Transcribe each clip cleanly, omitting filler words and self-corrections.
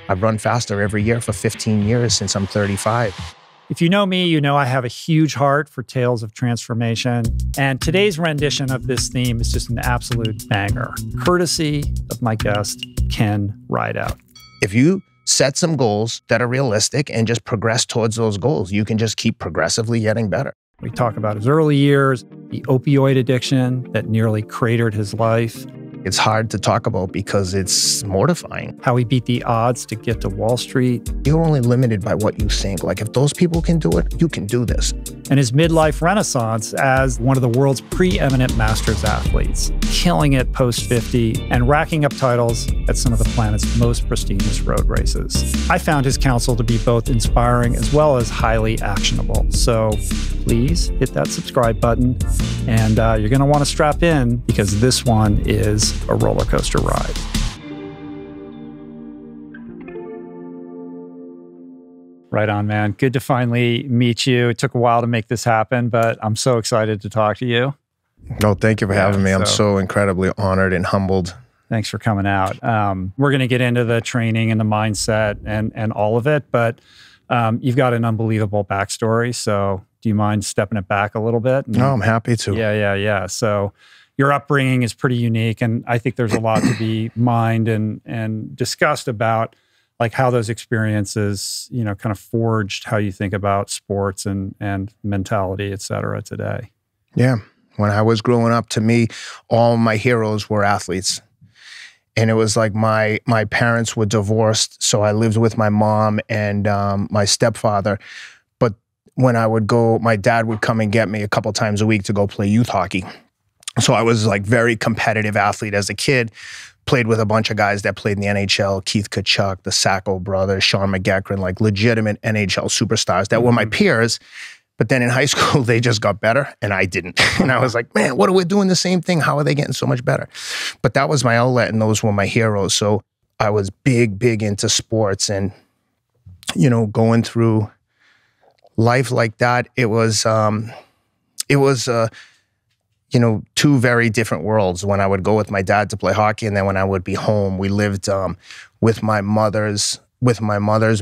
I've run faster every year for 15 years since I'm 35. If you know me, you know I have a huge heart for tales of transformation. And today's rendition of this theme is just an absolute banger, courtesy of my guest, Ken Rideout. If you set some goals that are realistic and just progress towards those goals, you can just keep progressively getting better. We talk about his early years, the opioid addiction that nearly cratered his life. It's hard to talk about because it's mortifying. How he beat the odds to get to Wall Street. You're only limited by what you think. Like, if those people can do it, you can do this. And his midlife renaissance as one of the world's preeminent masters athletes, killing it post-50 and racking up titles at some of the planet's most prestigious road races. I found his counsel to be both inspiring as well as highly actionable. So please hit that subscribe button, and you're going to want to strap in because this one is a roller coaster ride. Right on, man. Good to finally meet you. It took a while to make this happen, but I'm so excited to talk to you. No, thank you for having me. I'm so incredibly honored and humbled. Thanks for coming out. We're going to get into the training and the mindset and all of it, but you've got an unbelievable backstory. So do you mind stepping it back a little bit? No, I'm happy to. Yeah. So your upbringing is pretty unique, and I think there's a lot to be mined and discussed about, like how those experiences, kind of forged how you think about sports and mentality, et cetera, today. Yeah. When I was growing up, to me, all my heroes were athletes. And it was like my parents were divorced, so I lived with my mom and my stepfather. But when I would go, my dad would come and get me a couple times a week to go play youth hockey. So I was like very competitive athlete as a kid, played with a bunch of guys that played in the NHL, Keith Tkachuk, the Sacco brothers, Sean McEachran, like legitimate NHL superstars that were my peers. But then in high school, they just got better and I didn't. And I was like, man, what are we doing the same thing? How are they getting so much better? But that was my outlet and those were my heroes. So I was big into sports and, going through life like that, it was two very different worlds. When I would go with my dad to play hockey and then when I would be home, we lived with my mother's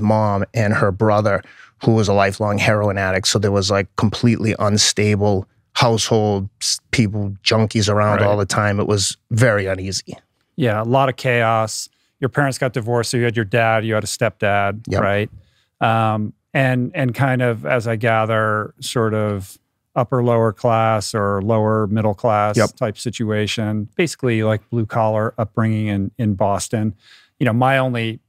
mom and her brother, who was a lifelong heroin addict. So there was like completely unstable household, people, junkies around all the time. It was very uneasy. Yeah, a lot of chaos. Your parents got divorced, so you had your dad, you had a stepdad, right? And kind of, as I gather, sort of upper lower class or lower middle class type situation, basically like blue collar upbringing in Boston. My only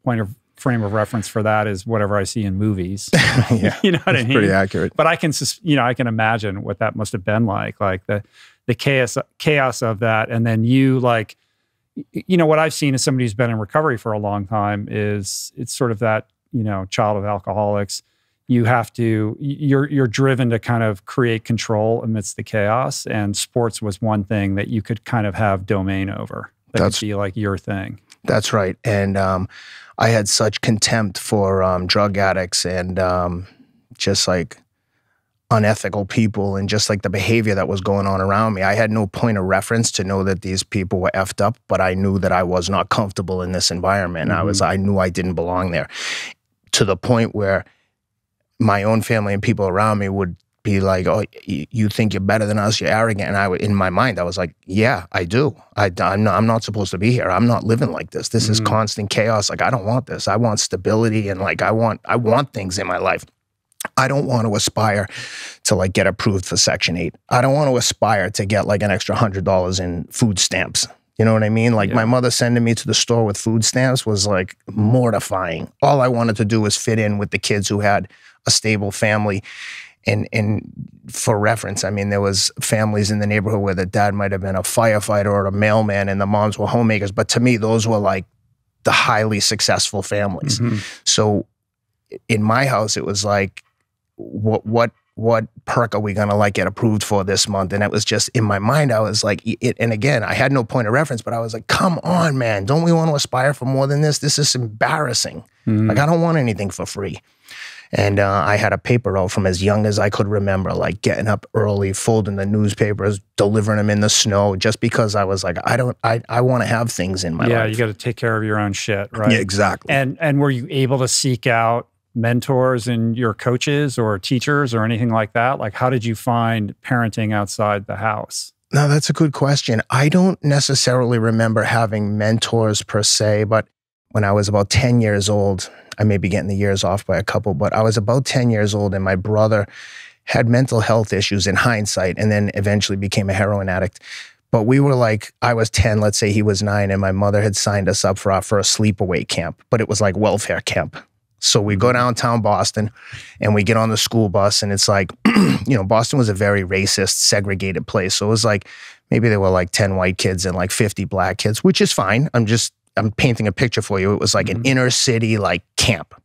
frame of reference for that is whatever I see in movies. You know what I mean? Pretty accurate. But I can imagine what that must have been like the chaos of that. And then you what I've seen as somebody who's been in recovery for a long time is it's sort of that, child of alcoholics. You're driven to kind of create control amidst the chaos, and sports was one thing that you could kind of have domain over. That could be like your thing. That's right. And I had such contempt for drug addicts and just like unethical people and just like the behavior that was going on around me. I had no point of reference to know that these people were effed up, but I knew that I was not comfortable in this environment. I knew I didn't belong there, to the point where my own family and people around me would be like, oh, you think you're better than us, you're arrogant. And in my mind, I was like, yeah, I do. I'm not supposed to be here. I'm not living like this. This is constant chaos. Like, I don't want this. I want stability and like, I want things in my life. I don't want to aspire to like get approved for Section 8. I don't want to aspire to get like an extra $100 in food stamps. You know what I mean? Like my mother sending me to the store with food stamps was like mortifying. All I wanted to do was fit in with the kids who had a stable family. And for reference, I mean, there was families in the neighborhood where the dad might have been a firefighter or a mailman and the moms were homemakers. But to me, those were like the highly successful families. So in my house, it was like, what perk are we going to like get approved for this month? And it was just in my mind, I was like, and again, I had no point of reference, but I was like, come on, man, don't we want to aspire for more than this? This is embarrassing. Like, I don't want anything for free. And I had a paper route from as young as I could remember, like getting up early, folding the newspapers, delivering them in the snow, just because I was like, I want to have things in my life. Yeah, you got to take care of your own shit, right? Yeah, exactly. And were you able to seek out mentors and your coaches or teachers or anything like that? Like, how did you find parenting outside the house? No, that's a good question. I don't necessarily remember having mentors per se, but when I was about 10 years old, I may be getting the years off by a couple, but I was about 10 years old and my brother had mental health issues in hindsight and then eventually became a heroin addict. But we were like, I was 10, let's say he was 9, and my mother had signed us up for a sleepaway camp, but it was like welfare camp. So we go downtown Boston and we get on the school bus and it's like, Boston was a very racist, segregated place. So it was like, maybe there were like 10 white kids and like 50 black kids, which is fine. I'm painting a picture for you. It was like an inner city, like camp.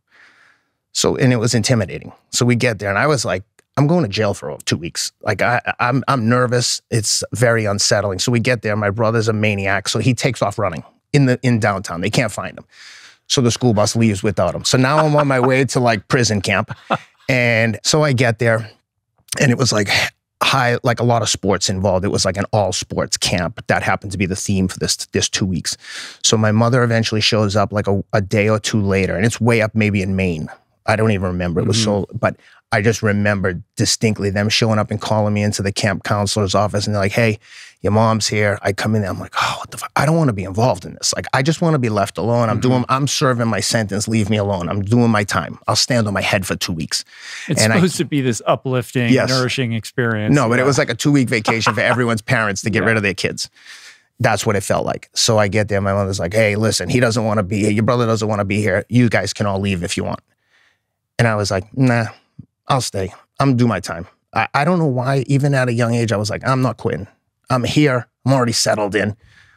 So, and it was intimidating. So we get there and I was like, I'm going to jail for 2 weeks. Like I'm nervous. It's very unsettling. So we get there. My brother's a maniac. So he takes off running in downtown. They can't find him. So the school bus leaves without him. So now I'm on my way to like prison camp. And so I get there and it was like like a lot of sports involved. It was like an all sports camp. That happened to be the theme for this 2 weeks. So my mother eventually shows up like a day or two later, and it's way up maybe in Maine. I don't even remember. It was but I just remember distinctly them showing up and calling me into the camp counselor's office, and they're like, "Hey, your mom's here." I come in there, I'm like, "Oh, what the fuck? I don't want to be involved in this. Like, I just want to be left alone. I'm serving my sentence. Leave me alone. I'm doing my time. I'll stand on my head for 2 weeks." It's supposed to be this uplifting, nourishing experience. No, but it was like a 2-week vacation for everyone's parents to get rid of their kids. That's what it felt like. So I get there, my mother's like, "Hey, listen, he doesn't want to be here. Your brother doesn't want to be here. You guys can all leave if you want." And I was like, "Nah, I'll stay. I'm do my time." I don't know why, even at a young age, I was like, I'm not quitting. I'm here. I'm already settled in.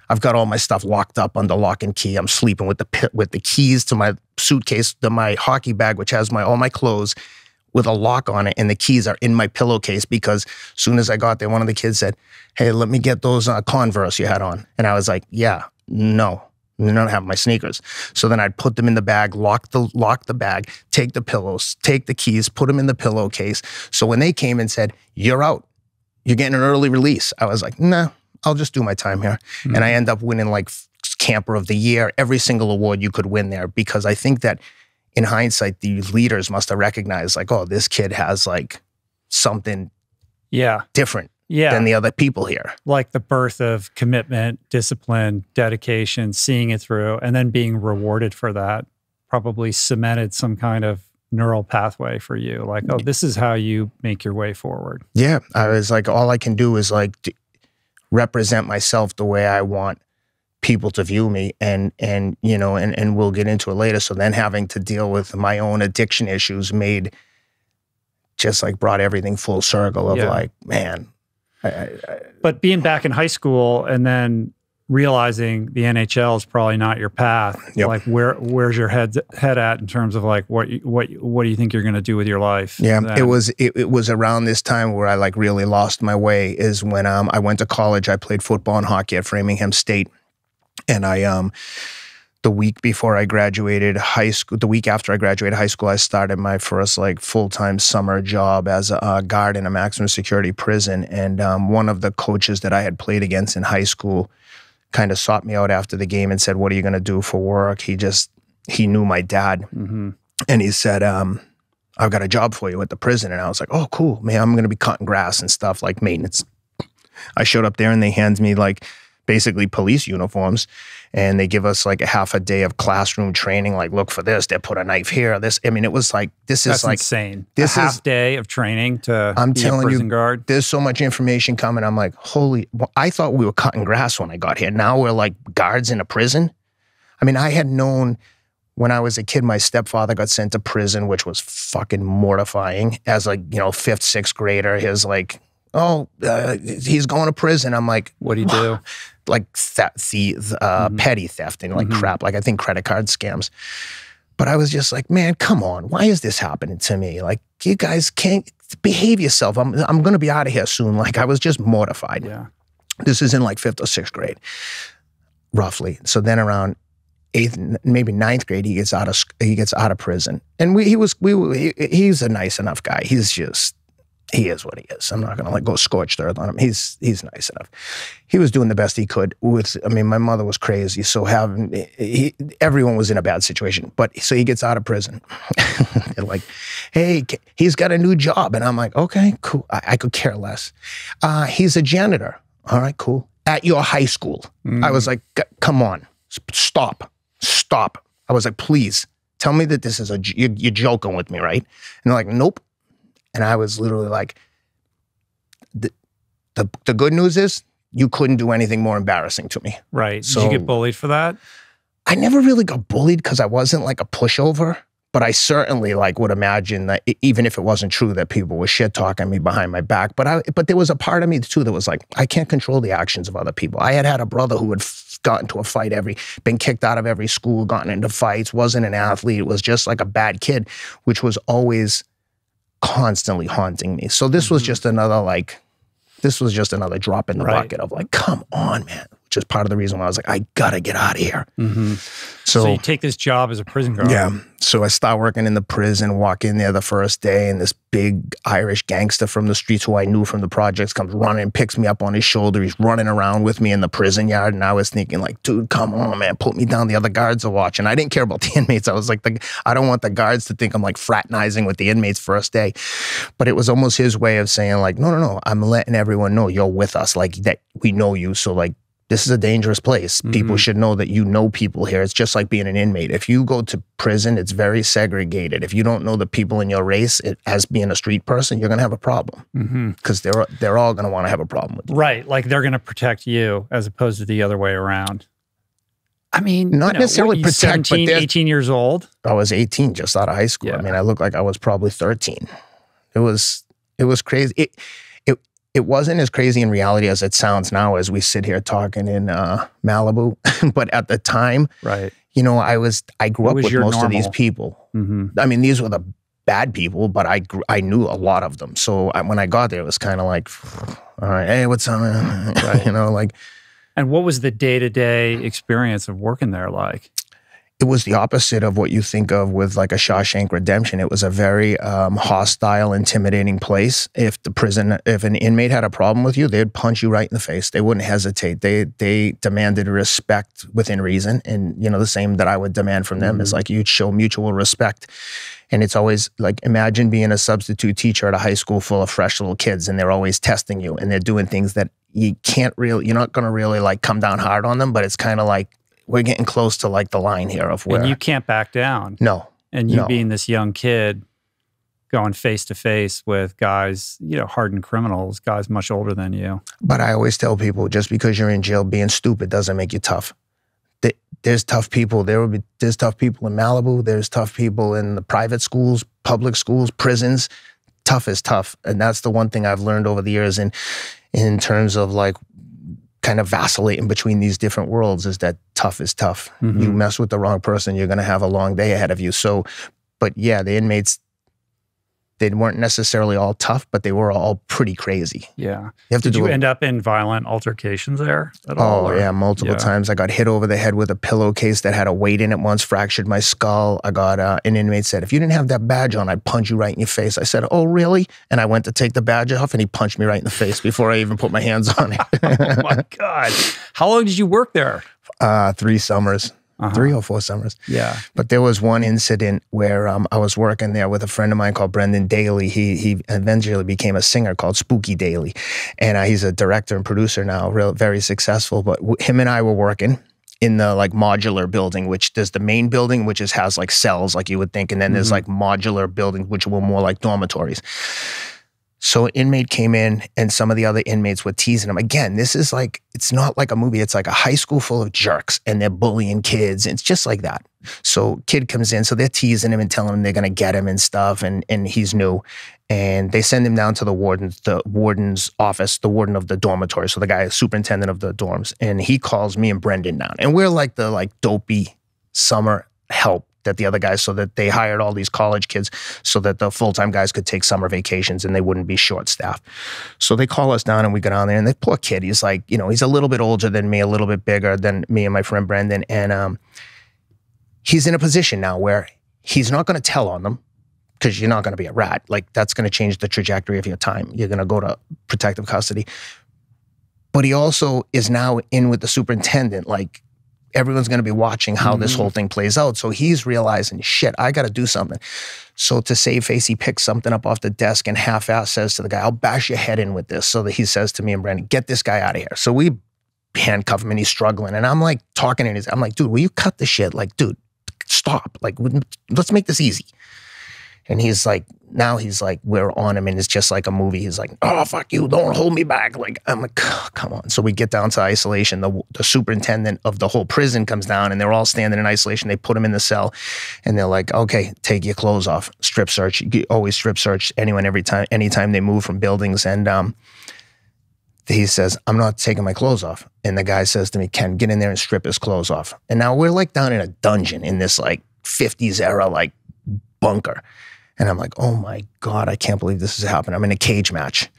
I've got all my stuff locked up under lock and key. I'm sleeping with the keys to my suitcase, to my hockey bag, which has all my clothes with a lock on it, and the keys are in my pillowcase because as soon as I got there, one of the kids said, "Hey, let me get those Converse you had on." And I was like, "Yeah, no. I don't have my sneakers." So then I'd put them in the bag, lock the bag, take the pillows, take the keys, put them in the pillowcase. So when they came and said, "You're out, you're getting an early release," I was like, "Nah, I'll just do my time here." And I end up winning like Camper of the Year, every single award you could win there, because I think that in hindsight, the leaders must have recognized like, oh, this kid has like something different. Than the other people here. Like the birth of commitment, discipline, dedication, seeing it through, and then being rewarded for that probably cemented some kind of neural pathway for you. Like, oh, this is how you make your way forward. Yeah. I was like, all I can do is like represent myself the way I want people to view me, and we'll get into it later. So then having to deal with my own addiction issues brought everything full circle of like, man. But being back in high school and then realizing the NHL is probably not your path, like where's your head at in terms of like what do you think you're going to do with your life? Yeah, then? It was around this time where I like really lost my way. Is when I went to college. I played football and hockey at Framingham State, and the week before I graduated high school, the week after I graduated high school, I started my first like full-time summer job as a guard in a maximum security prison. And one of the coaches that I had played against in high school kind of sought me out after the game and said, "What are you going to do for work?" He knew my dad. And he said, "I've got a job for you at the prison." And I was like, "Oh, cool, man, I'm going to be cutting grass and stuff, like maintenance." I showed up there and they handed me like basically police uniforms, and they give us like a half a day of classroom training. Like, look for this. They put a knife here. This. I mean, it was like That's is like insane. This half day of training to I'm be telling a prison you, guard. There's so much information coming. I'm like, holy! Well, I thought we were cutting grass when I got here. Now we're like guards in a prison. I mean, I had known when I was a kid, my stepfather got sent to prison, which was fucking mortifying. As like 5th, 6th grader, his like, he's going to prison. I'm like, what do you do? Like petty theft and like crap, like I think credit card scams. But I was just like, man, come on, why is this happening to me? Like, you guys can't behave yourself. I'm going to be out of here soon. Like, I was just mortified. Yeah. This is in like 5th or 6th grade, roughly. So then around eighth, maybe ninth grade, he gets out of prison. And he's a nice enough guy. He is what he is. I'm not gonna go scorched earth on him. He's nice enough. He was doing the best he could my mother was crazy, so everyone was in a bad situation. But so he gets out of prison. They're like, hey, he's got a new job. And I'm like, okay, cool. I could care less. He's a janitor. All right, cool. At your high school. I was like, come on, stop. I was like, please, tell me that this is you're joking with me, right? And they're like, nope. And I was literally like, the good news is you couldn't do anything more embarrassing to me. Right. So, did you get bullied for that? I never really got bullied because I wasn't like a pushover, but I certainly like would imagine that even if it wasn't true that people were shit talking me behind my back. But there was a part of me too that was like, I can't control the actions of other people. I had a brother who had gotten into a fight, been kicked out of every school, gotten into fights, wasn't an athlete, was just like a bad kid, which was always constantly haunting me. So this was just another drop in the bucket of like, come on, man. Which is part of the reason why I was like, I gotta get out of here. So you take this job as a prison guard. Yeah. So I start working in the prison, walk in there the first day, and this big Irish gangster from the streets who I knew from the projects comes running, picks me up on his shoulder. He's running around with me in the prison yard. And I was thinking like, dude, come on, man, put me down. The other guards are watching. I didn't care about the inmates. I was like, I don't want the guards to think I'm like fraternizing with the inmates first day. But it was almost his way of saying like, no, I'm letting everyone know you're with us. Like that we know you. So like, this is a dangerous place. People should know that you know people here. It's just like being an inmate. If you go to prison, it's very segregated. If you don't know the people in your race as being a street person, you're going to have a problem because they're all going to want to have a problem with you. Right. Like they're going to protect you as opposed to the other way around. I mean, not necessarily protect, 17, 18 years old. I was 18, just out of high school. Yeah. I mean, I looked like I was probably 13. It was crazy. It wasn't as crazy in reality as it sounds now as we sit here talking in Malibu. But at the time, right? You know, I grew up with most of these people. I mean, these were the bad people, but I knew a lot of them. So when I got there, it was kind of like, all right, hey, what's up? Right. You know, like. And what was the day-to-day experience of working there like? It was the opposite of what you think of with like a Shawshank Redemption. It was a very hostile, intimidating place. If an inmate had a problem with you, they'd punch you right in the face. They wouldn't hesitate. They demanded respect within reason. And, you know, the same that I would demand from them is like you'd show mutual respect. And it's always like, imagine being a substitute teacher at a high school full of fresh little kids and they're always testing you and they're doing things that you're not going to really like come down hard on them, but it's kind of like, we're getting close to like the line here of where. And you can't back down. No. And you being this young kid going face to face with guys, you know, hardened criminals, guys much older than you. But I always tell people, just because you're in jail, being stupid doesn't make you tough. There's tough people. There's tough people in Malibu. There's tough people in the private schools, public schools, prisons. Tough is tough. And that's the one thing I've learned over the years in terms of like, kind of vacillating between these different worlds is that tough is tough. You mess with the wrong person, you're going to have a long day ahead of you. So, but yeah, the inmates, they weren't necessarily all tough, but they were all pretty crazy. Yeah. Did you end up in violent altercations there at all? Oh, yeah, multiple times. I got hit over the head with a pillowcase that had a weight in it once, fractured my skull. I got, an inmate said, if you didn't have that badge on, I'd punch you right in your face. I said, oh, really? And I went to take the badge off and he punched me right in the face before I even put my hands on it. Oh, my God. How long did you work there? 3 summers. 3 or 4 summers. Yeah. But there was one incident where I was working there with a friend of mine called Brendan Daly. He eventually became a singer called Spooky Daly. And he's a director and producer now, very successful. But him and I were working in the like modular building, which there's the main building, which has like cells like you would think. And then there's like modular buildings, which were more like dormitories. So an inmate came in and some of the other inmates were teasing him. Again, this is like, it's not like a movie. It's like a high school full of jerks and they're bullying kids. It's just like that. So kid comes in, so they're teasing him and telling him they're going to get him and stuff. And he's new. And they send him down to the warden's office, the warden of the dormitory. So the guy is superintendent of the dorms. And he calls me and Brendan down. And we're like the like dopey summer help that the other guys, so that they hired all these college kids so that the full-time guys could take summer vacations and they wouldn't be short-staffed. So they call us down and we go down there and the poor kid, he's like, you know, he's a little bit older than me, a little bit bigger than me and my friend Brendan. And he's in a position now where he's not going to tell on them because you're not going to be a rat. Like, that's going to change the trajectory of your time. You're going to go to protective custody. But he also is now in with the superintendent. Like, everyone's going to be watching how this whole thing plays out. So he's realizing, shit, I got to do something. So to save face, he picks something up off the desk and half-ass says to the guy, I'll bash your head in with this. So that he says to me and Brandon, get this guy out of here. So we handcuff him and he's struggling. And I'm like talking in his, I'm like, dude, will you cut the shit? Like, dude, stop. Like, let's make this easy. And he's like, now he's like, we're on him and it's just like a movie. He's like, oh, fuck you, don't hold me back. Like, I'm like, oh, come on. So we get down to isolation. The superintendent of the whole prison comes down and they're all standing in isolation. They put him in the cell and they're like, okay, take your clothes off. Strip search. You always strip search anyone anytime they move from buildings. And he says, I'm not taking my clothes off. And the guy says to me, Ken, get in there and strip his clothes off. And now we're like down in a dungeon in this like 50s era, like bunker. And I'm like, oh my God, I can't believe this is happening. I'm in a cage match.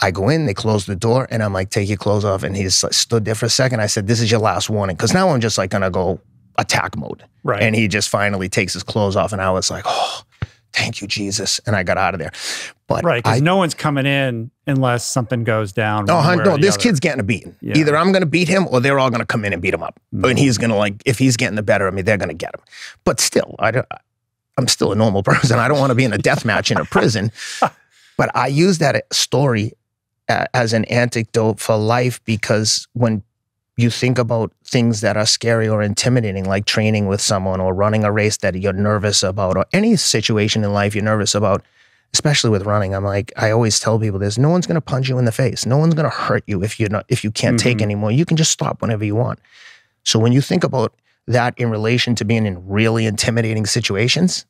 I go in, they close the door, and I'm like, take your clothes off. And he's like, stood there for a second. I said, this is your last warning. Because now I'm just like going to go attack mode. Right. And he just finally takes his clothes off. And I was like, oh, thank you, Jesus. And I got out of there. But right, because no one's coming in unless something goes down. No, this kid's getting a beating. Yeah. Either I'm going to beat him or they're all going to come in and beat him up. And he's going to like, if he's getting the better of me, they're going to get him. But still, I'm still a normal person. I don't want to be in a death match in a prison. But I use that story as an antidote for life, because when you think about things that are scary or intimidating, like training with someone or running a race that you're nervous about, or any situation in life you're nervous about, especially with running, I'm like, I always tell people this, no one's going to punch you in the face. No one's going to hurt you if you can't take anymore. You can just stop whenever you want. So when you think about that in relation to being in really intimidating situations,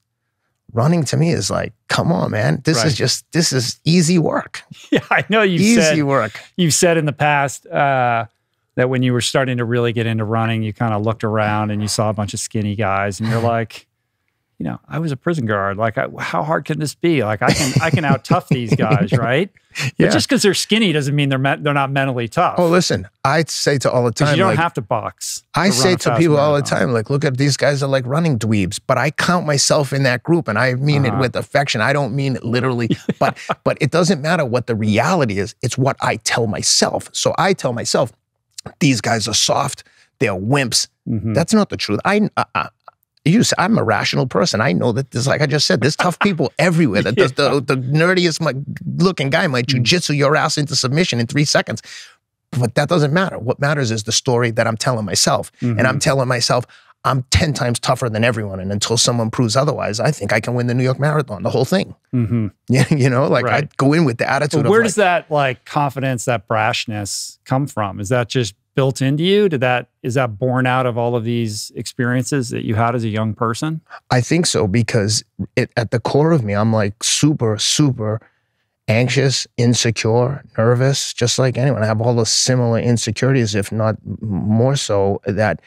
running to me is like, come on, man. This is easy work. Yeah, I know you've said in the past that when you were starting to really get into running, you kind of looked around and you saw a bunch of skinny guys and you're like, you know, I was a prison guard. Like, how hard can this be? Like, I can out tough these guys, right? Yeah. But just because they're skinny doesn't mean they're not mentally tough. Oh, listen, I say to all the time, you don't have to box. I say to people all the time, like, look at these guys are like running dweebs, but I count myself in that group, and I mean it with affection. I don't mean it literally, but it doesn't matter what the reality is. It's what I tell myself. So I tell myself, these guys are soft. They're wimps. That's not the truth. I'm a rational person. I know that there's, like I just said, there's tough people everywhere. The nerdiest looking guy might jujitsu your ass into submission in 3 seconds. But that doesn't matter. What matters is the story that I'm telling myself. And I'm telling myself, I'm 10 times tougher than everyone. And until someone proves otherwise, I think I can win the New York Marathon, the whole thing. Yeah, you know, like I go in with the attitude of where does that like confidence, that brashness come from? Is that just built into you? Is that born out of all of these experiences that you had as a young person? I think so, because at the core of me, I'm like super, super anxious, insecure, nervous, just like anyone. I have all the similar insecurities, if not more so, that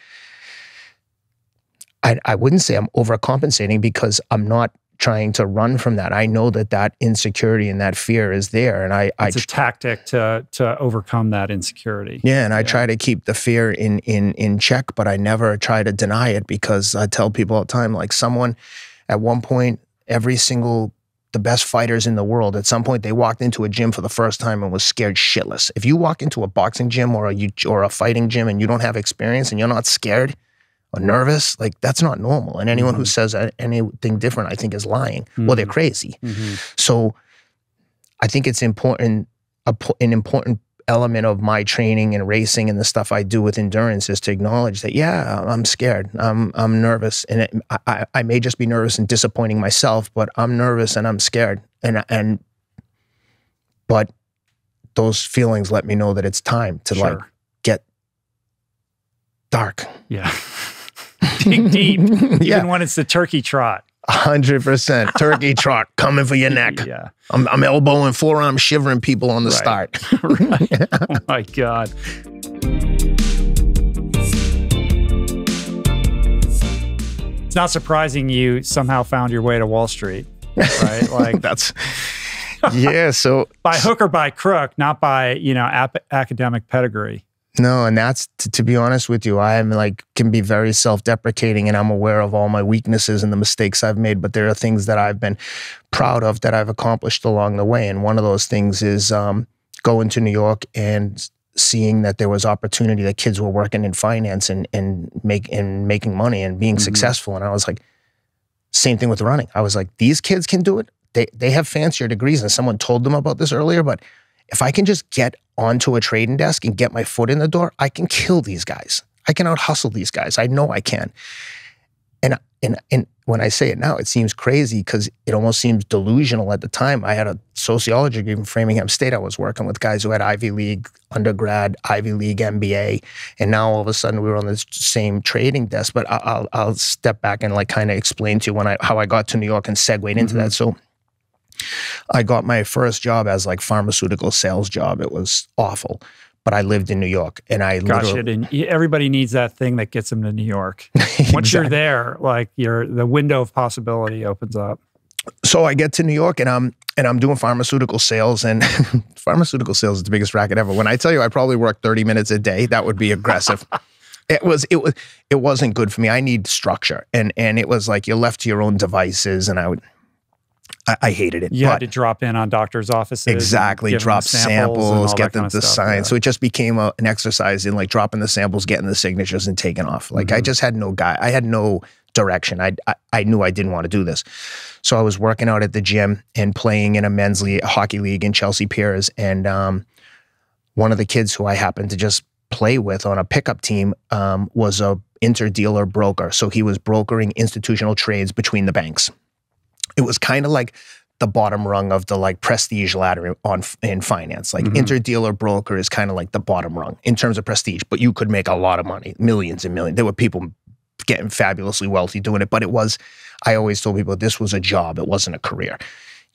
I wouldn't say I'm overcompensating, because I'm not trying to run from that. I know that insecurity and that fear is there, and it's a tactic to overcome that insecurity. Yeah, and I try to keep the fear in check, but I never try to deny it, because I tell people all the time, like, someone at one point, the best fighters in the world, at some point they walked into a gym for the first time and was scared shitless. If you walk into a boxing gym or a fighting gym and you don't have experience and you're not scared or nervous, like, that's not normal. And anyone who says anything different, I think, is lying. Well, they're crazy. So I think it's important, an important element of my training and racing and the stuff I do with endurance is to acknowledge that, yeah, I'm scared, I'm nervous. And I may just be nervous and disappointing myself, but I'm nervous and I'm scared. But those feelings let me know that it's time to like get dark. Yeah. Dig deep, even when it's the turkey trot. 100% turkey trot coming for your neck. Yeah, I'm elbowing, forearm shivering people on the start. Right. Oh my God. It's not surprising you somehow found your way to Wall Street, right? Like that's yeah. So by hook or by crook, not by academic pedigree. No, and that's, to be honest with you, I am like, can be very self-deprecating, and I'm aware of all my weaknesses and the mistakes I've made, but there are things that I've been proud of that I've accomplished along the way. And one of those things is going to New York and seeing that there was opportunity, that kids were working in finance and making money and being successful. And I was like, same thing with running. I was like, these kids can do it. They have fancier degrees, and someone told them about this earlier, but if I can just get onto a trading desk and get my foot in the door, I can kill these guys. I can out-hustle these guys. I know I can. And when I say it now, it seems crazy because it almost seems delusional at the time. I had a sociology degree from Framingham State. I was working with guys who had Ivy League undergrad, Ivy League MBA, and now all of a sudden we were on the same trading desk. But I'll step back and like kind of explain to you how I got to New York and segued into that. So I got my first job as like pharmaceutical sales job. It was awful, but I lived in New York, and I everybody needs that thing that gets them to New York. Once you're there, like the window of possibility opens up. So I get to New York, and I'm doing pharmaceutical sales, and pharmaceutical sales is the biggest racket ever. When I tell you I probably work 30 minutes a day, that would be aggressive. It wasn't good for me. I need structure, and it was like you're left to your own devices, and I hated it. You had to drop in on doctors' offices. Exactly. Drop samples, get them to sign. Yeah. So it just became an exercise in like dropping the samples, getting the signatures, and taking off. Like I just had no I had no direction. I knew I didn't want to do this. So I was working out at the gym and playing in a men's hockey league in Chelsea Piers. And one of the kids who I happened to just play with on a pickup team was a interdealer broker. So he was brokering institutional trades between the banks. It was kind of like the bottom rung of the like prestige ladder in finance. Like interdealer broker is kind of like the bottom rung in terms of prestige, but you could make a lot of money, millions and millions. There were people getting fabulously wealthy doing it, but I always told people this was a job. It wasn't a career.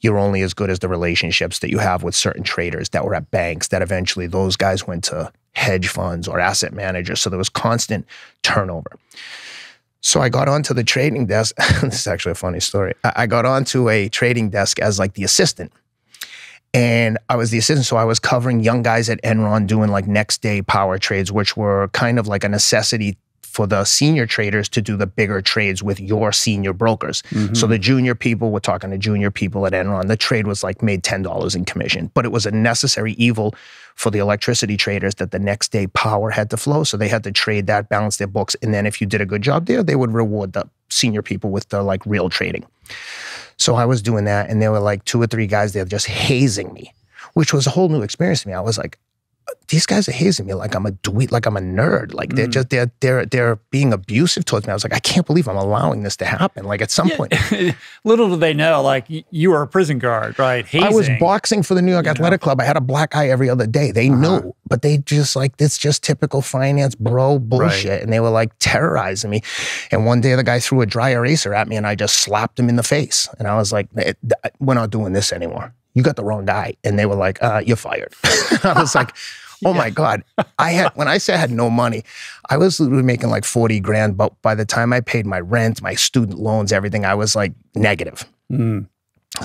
You're only as good as the relationships that you have with certain traders that were at banks that eventually those guys went to hedge funds or asset managers. So there was constant turnover. So I got onto the trading desk. This is actually a funny story. I got onto a trading desk as like the assistant. And I was the assistant, so I was covering young guys at Enron doing like next day power trades, which were kind of like a necessity for the senior traders to do the bigger trades with your senior brokers. So the junior people, we're talking to junior people at Enron, the trade was like made $10 in commission, but it was a necessary evil for the electricity traders that the next day power had to flow. So they had to trade that, balance their books. And then if you did a good job there, they would reward the senior people with the like real trading. So I was doing that, and there were like 2 or 3 guys there just hazing me, which was a whole new experience to me. I was like, these guys are hazing me like I'm a dweeb, like I'm a nerd. Like they're being abusive towards me. I was like, I can't believe I'm allowing this to happen. Like at some point. Little do they know, like you were a prison guard, right? Hazing. I was boxing for the New York Athletic Club. I had a black eye every other day. They knew, but they just like, it's just typical finance bro bullshit. Right. And they were like terrorizing me. And one day the guy threw a dry eraser at me, and I just slapped him in the face. And I was like, we're not doing this anymore. You got the wrong guy. And they were like, you're fired. I was like, oh my God. When I say I had no money, I was literally making like 40 grand, but by the time I paid my rent, my student loans, everything, I was like negative.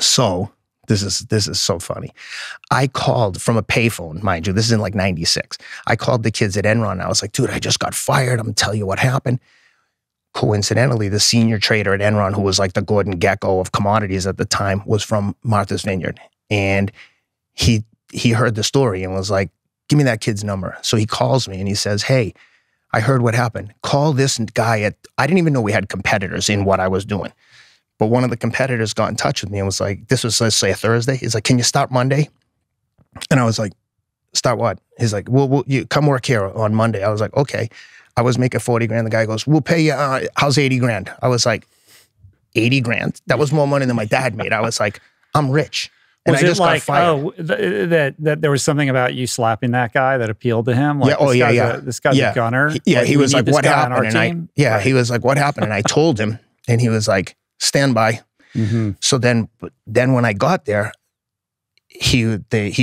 So this is so funny. I called from a payphone, mind you, this is in like 96. I called the kids at Enron, and I was like, dude, I just got fired. I'm gonna tell you what happened. Coincidentally, the senior trader at Enron, who was like the Gordon Gekko of commodities at the time, was from Martha's Vineyard. And he heard the story and was like, give me that kid's number. So he calls me and he says, hey, I heard what happened. Call this guy I didn't even know we had competitors in what I was doing. But one of the competitors got in touch with me and was like, this was, let's say, a Thursday. He's like, can you start Monday? And I was like, start what? He's like, well, you come work here on Monday. I was like, okay. I was making 40 grand. The guy goes, we'll pay you, how's 80 grand? I was like, 80 grand? That was more money than my dad made. I was like, I'm rich. And was I just it like, got fired. that there was something about you slapping that guy that appealed to him? Like, this guy's a gunner. He was like, what happened? And he was like, what happened? And I told him, and he was like, stand by. So then when I got there, he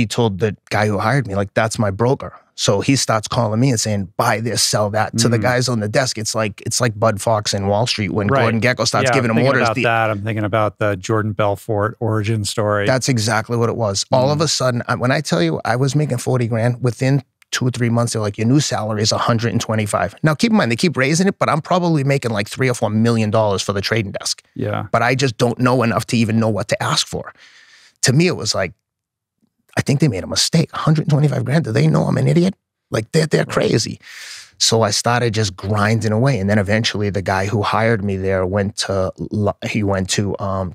told the guy who hired me, like, that's my broker. So he starts calling me and saying, buy this, sell that. To the guys on the desk, it's like Bud Fox in Wall Street when Gordon Gekko starts giving him orders. I'm thinking about the Jordan Belfort origin story. That's exactly what it was. All of a sudden, when I tell you I was making 40 grand, within 2 or 3 months, they're like, your new salary is 125. Now, keep in mind, they keep raising it, but I'm probably making like $3 or $4 million for the trading desk. Yeah. But I just don't know enough to even know what to ask for. To me, it was like, I think they made a mistake. 125 grand. Do they know I'm an idiot? Like they're crazy. So I started just grinding away. And then eventually the guy who hired me there went to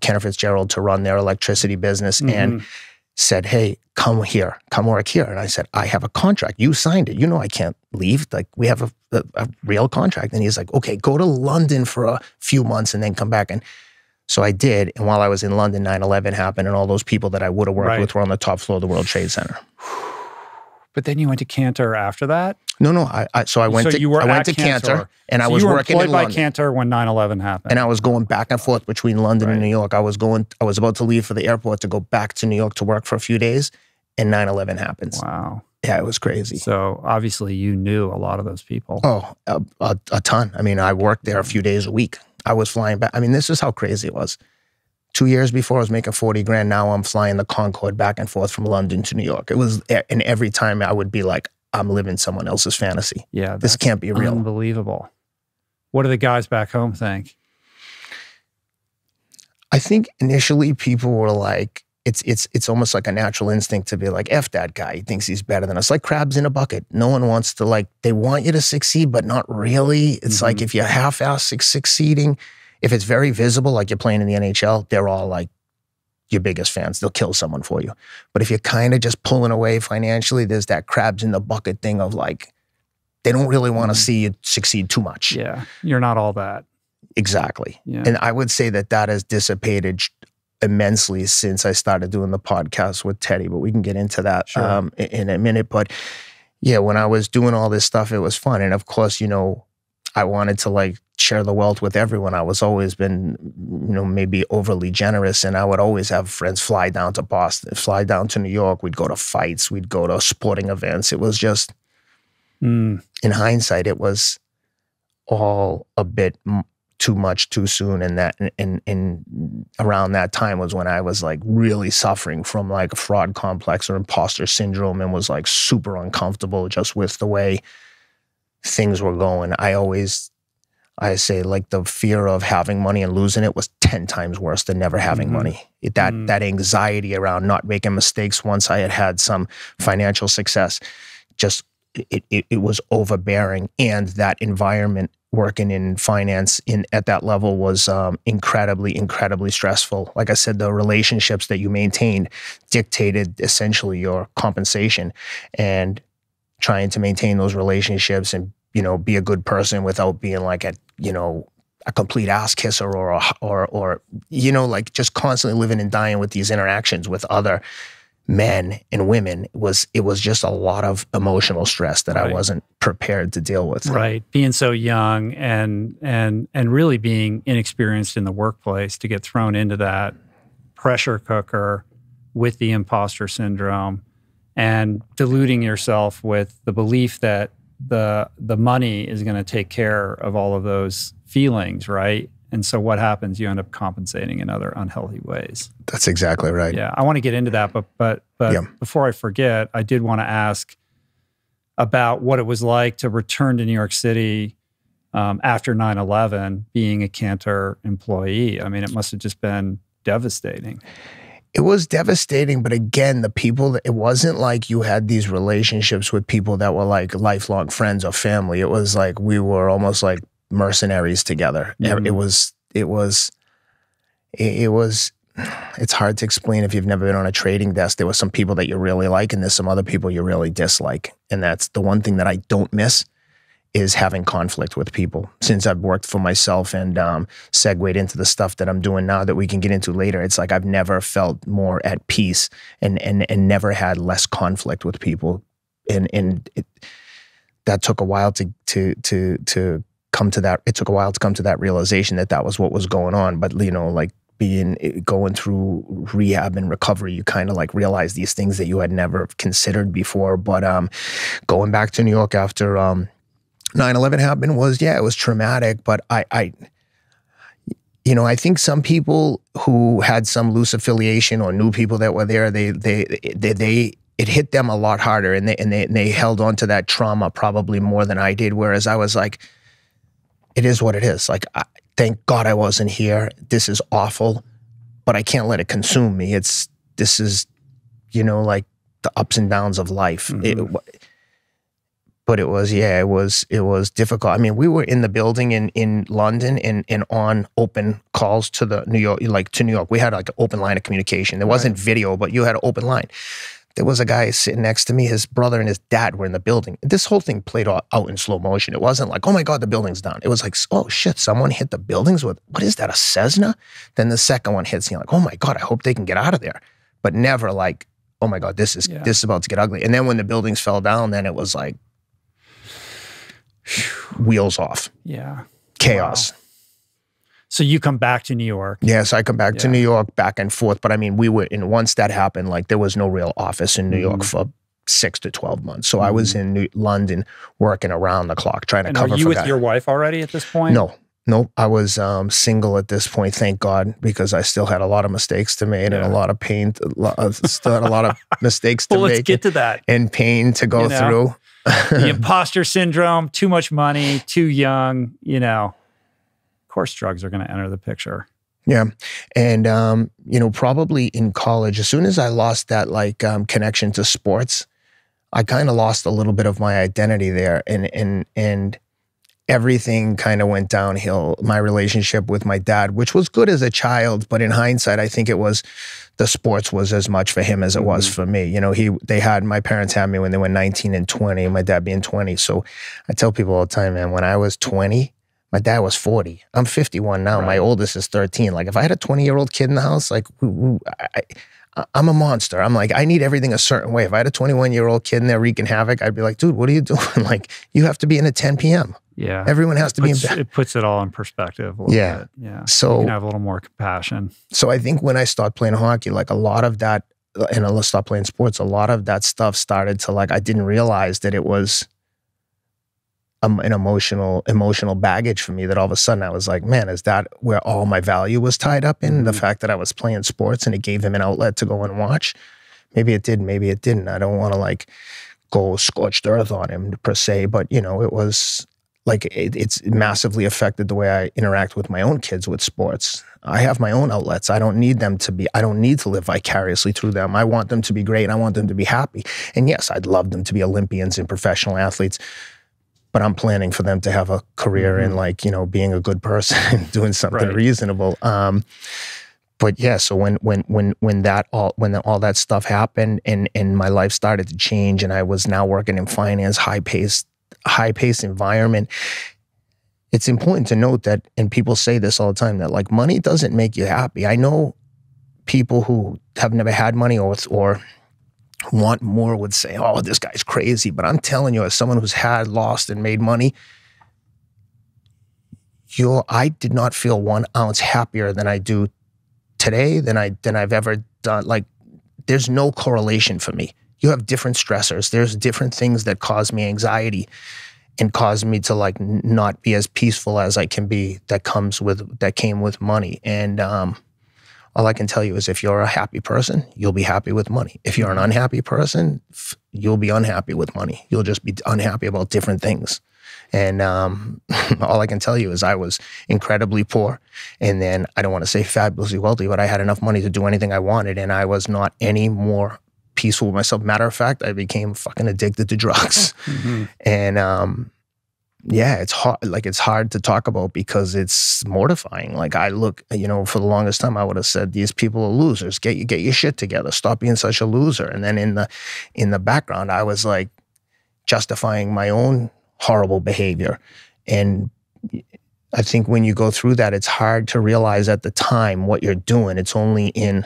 Cantor Fitzgerald to run their electricity business and said, hey, come work here. And I said, I have a contract. You signed it. You know I can't leave. Like we have a real contract. And he's like, okay, go to London for a few months and then come back. And so I did. And while I was in London, 9/11 happened and all those people that I would have worked with were on the top floor of the World Trade Center. But then you went to Cantor after that? No. I went to Cantor and I was working in London. You were employed by Cantor when 9/11 happened. And I was going back and forth between London and New York. I was about to leave for the airport to go back to New York to work for a few days, and 9/11 happens. Wow. Yeah, it was crazy. So obviously you knew a lot of those people. Oh, a ton. I mean, I worked there a few days a week. I was flying back. I mean, this is how crazy it was. 2 years before I was making 40 grand. Now I'm flying the Concorde back and forth from London to New York. It was, and every time I would be like, I'm living someone else's fantasy. Yeah. This can't be real. Unbelievable. What do the guys back home think? I think initially people were like, it's almost like a natural instinct to be like, F that guy. He thinks he's better than us. Like crabs in a bucket. No one wants to like, they want you to succeed, but not really. It's like if you're half-ass succeeding, if it's very visible, like you're playing in the NHL, they're all like your biggest fans. They'll kill someone for you. But if you're kind of just pulling away financially, there's that crabs in the bucket thing of like, they don't really want to see you succeed too much. Yeah, you're not all that. Exactly. Yeah. And I would say that has dissipated immensely since I started doing the podcast with Teddy, but we can get into that in a minute. But yeah, when I was doing all this stuff, it was fun. And of course, I wanted to like share the wealth with everyone. I was always been, maybe overly generous, and I would always have friends fly down to Boston, fly down to New York. We'd go to fights. We'd go to sporting events. It was just, in hindsight, it was all a bit too much too soon. And that, and around that time was when I was like really suffering from like a fraud complex or imposter syndrome, and was like super uncomfortable just with the way things were going. I say like the fear of having money and losing it was 10 times worse than never having money. That anxiety around not making mistakes once I had some financial success, just it was overbearing. And that environment working in finance at that level was incredibly, incredibly stressful. Like I said, the relationships that you maintained dictated essentially your compensation, and trying to maintain those relationships and, be a good person without being like a complete ass kisser or like just constantly living and dying with these interactions with other men and women. It was just a lot of emotional stress that I wasn't prepared to deal with. Right. Being so young and really being inexperienced in the workplace, to get thrown into that pressure cooker with the imposter syndrome and deluding yourself with the belief that the money is going to take care of all of those feelings, right? And so what happens? You end up compensating in other unhealthy ways. That's exactly right. Yeah, I want to get into that, but before I forget, I did want to ask about what it was like to return to New York City after 9/11, being a Cantor employee. I mean, it must have just been devastating. It was devastating, but again, it wasn't like you had these relationships with people that were like lifelong friends or family. It was like we were almost like mercenaries together. It's hard to explain if you've never been on a trading desk. There were some people that you really like, and there's some other people you really dislike. And that's the one thing that I don't miss, is having conflict with people. Since I've worked for myself and segued into the stuff that I'm doing now that we can get into later, it's like I've never felt more at peace and never had less conflict with people. And that took a while to come to that. It took a while to come to that realization that was what was going on. But like going through rehab and recovery, you kind of like realize these things that you had never considered before. But going back to New York after 9/11 happened it was traumatic, but I think some people who had some loose affiliation or knew people that were there, they it hit them a lot harder, and they held on to that trauma probably more than I did. Whereas I was like, it is what it is. Like, thank God I wasn't here. This is awful, but I can't let it consume me. This is, like the ups and downs of life. But it was difficult. I mean, we were in the building in London and on open calls to New York. We had like an open line of communication. There wasn't video, but you had an open line. There was a guy sitting next to me. His brother and his dad were in the building. This whole thing played out in slow motion. It wasn't like, oh my God, the building's down. It was like, oh shit, someone hit the buildings with, what is that, a Cessna? Then the second one hits, and you're like, oh my God, I hope they can get out of there. But never like, oh my God, this is about to get ugly. And then when the buildings fell down, then it was like, wheels off. Yeah. Chaos. Wow. So you come back to New York. Yes, I come back to New York, back and forth. But I mean, once that happened, like there was no real office in New York for 6 to 12 months. So I was in London working around the clock, trying to cover for guys. Are you with your wife already at this point? No, I was single at this point, thank God, because I still had a lot of mistakes to make and a lot of pain. Still had a lot of mistakes to make. Let's get to that. And pain to go through. The imposter syndrome, too much money, too young, Of course, drugs are going to enter the picture. Yeah. And, probably in college, as soon as I lost that connection to sports, I kind of lost a little bit of my identity there. And everything kind of went downhill. My relationship with my dad, which was good as a child, but in hindsight, I think the sports was as much for him as it was for me. My parents had me when they were 19 and 20, my dad being 20. So I tell people all the time, man, when I was 20, my dad was 40. I'm 51 now. Right. My oldest is 13. Like if I had a 20-year-old kid in the house, like I'm a monster. I'm like, I need everything a certain way. If I had a 21-year-old kid in there wreaking havoc, I'd be like, dude, what are you doing? Like you have to be in at 10 p.m. Yeah. Everyone has to be in bed. It puts it all in perspective a little bit. Yeah. So you can have a little more compassion. So I think when I started playing hockey, like a lot of that, and I started playing sports, a lot of that stuff started to I didn't realize that it was an emotional baggage for me, that all of a sudden I was like, man, is that where all my value was tied up in? The fact that I was playing sports and it gave him an outlet to go and watch. Maybe it did, maybe it didn't. I don't want to go scorched earth on him per se, but it was it's massively affected the way I interact with my own kids with sports. I have my own outlets. I don't need to live vicariously through them. I want them to be great. I want them to be happy. And yes, I'd love them to be Olympians and professional athletes, but I'm planning for them to have a career in being a good person and doing something reasonable. But yeah, so when all that stuff happened and my life started to change and I was now working in finance, high-paced environment, it's important to note that, and people say this all the time, that money doesn't make you happy. I know people who have never had money or want more would say, oh, this guy's crazy. But I'm telling you, as someone who's had, lost, and made money, I did not feel 1 ounce happier than I do today than I've ever done. There's no correlation for me. You have different stressors. There's different things that cause me anxiety and cause me to not be as peaceful as I can be. That came with money. And all I can tell you is if you're a happy person, you'll be happy with money. If you're an unhappy person, you'll be unhappy with money. You'll just be unhappy about different things. And all I can tell you is I was incredibly poor. And then I don't want to say fabulously wealthy, but I had enough money to do anything I wanted. And I was not any more peaceful with myself. Matter of fact, I became fucking addicted to drugs. And it's hard. It's hard to talk about because it's mortifying. I look, for the longest time, I would have said these people are losers. Get your shit together. Stop being such a loser. And then in the background, I was justifying my own horrible behavior. And I think when you go through that, it's hard to realize at the time what you're doing. It's only in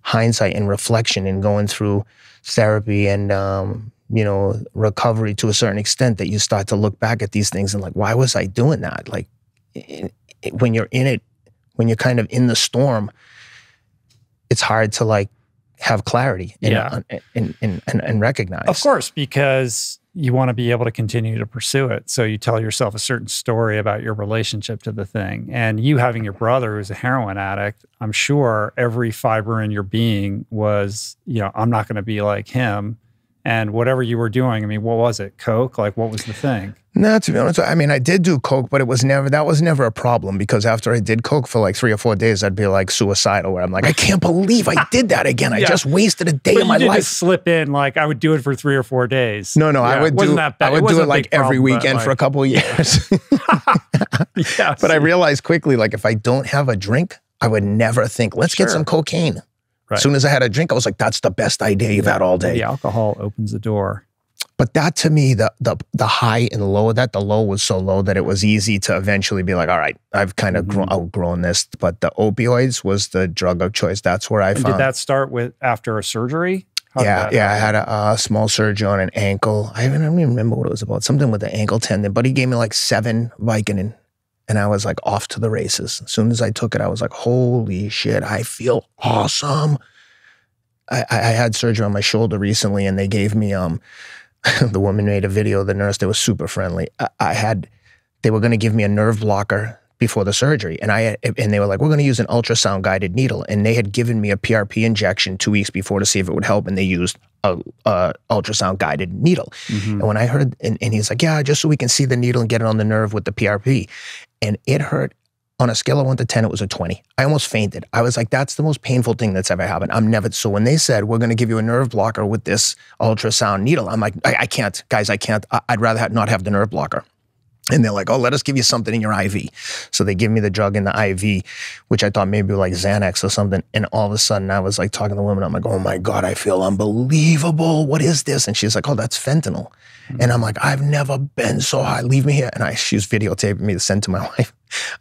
hindsight and reflection and going through therapy and recovery to a certain extent that you start to look back at these things and why was I doing that? When you're in it, when you're kind of in the storm, it's hard to have clarity and recognize. Of course, because you want to be able to continue to pursue it. So you tell yourself a certain story about your relationship to the thing. And you having your brother who's a heroin addict, I'm sure every fiber in your being was, I'm not going to be like him. And whatever you were doing, I mean, what was it? Coke? Like, what was the thing? No, to be honest, I mean, I did do Coke, but that was never a problem, because after I did Coke for like 3 or 4 days, I'd be like suicidal, where I'm like, I can't believe I did that again. I just wasted a day of my life. Just slip in, like, I would do it for 3 or 4 days. No, I would do it like every weekend for a couple of years. Yeah, but I realized quickly, like, if I don't have a drink, I would never think, let's get some cocaine. Right. As soon as I had a drink, I was like, that's the best idea you've had all day. The alcohol opens the door. But that, to me, the high and low of that, the low was so low that it was easy to eventually be like, all right, I've kind of outgrown this. But the opioids was the drug of choice. That's where I found. Did that start with after a surgery? Yeah. I had a small surgery on an ankle. I don't even remember what it was about. Something with the ankle tendon. But he gave me like 7 Vicodin. And I was like off to the races. As soon as I took it, I was like, holy shit, I feel awesome. I had surgery on my shoulder recently, and they gave me, the woman made a video, the nurse, they were super friendly. They were going to give me a nerve blocker before the surgery. And they were like, we're going to use an ultrasound guided needle. And they had given me a PRP injection 2 weeks before to see if it would help. And they used a ultrasound guided needle. And when I heard, and he's like, yeah, just so we can see the needle and get it on the nerve with the PRP. And it hurt. On a scale of 1 to 10, it was a 20. I almost fainted. I was like, that's the most painful thing that's ever happened. So when they said, we're going to give you a nerve blocker with this ultrasound needle, I'm like, I can't, guys, I can't. I'd rather not have the nerve blocker. And they're like, oh, let us give you something in your IV. So they give me the drug in the IV, which I thought maybe like Xanax or something. And all of a sudden I was like talking to the woman. I'm like, oh my God, I feel unbelievable. What is this? And she's like, oh, that's fentanyl. And I'm like, I've never been so high. Leave me here. And she was videotaping me to send to my wife.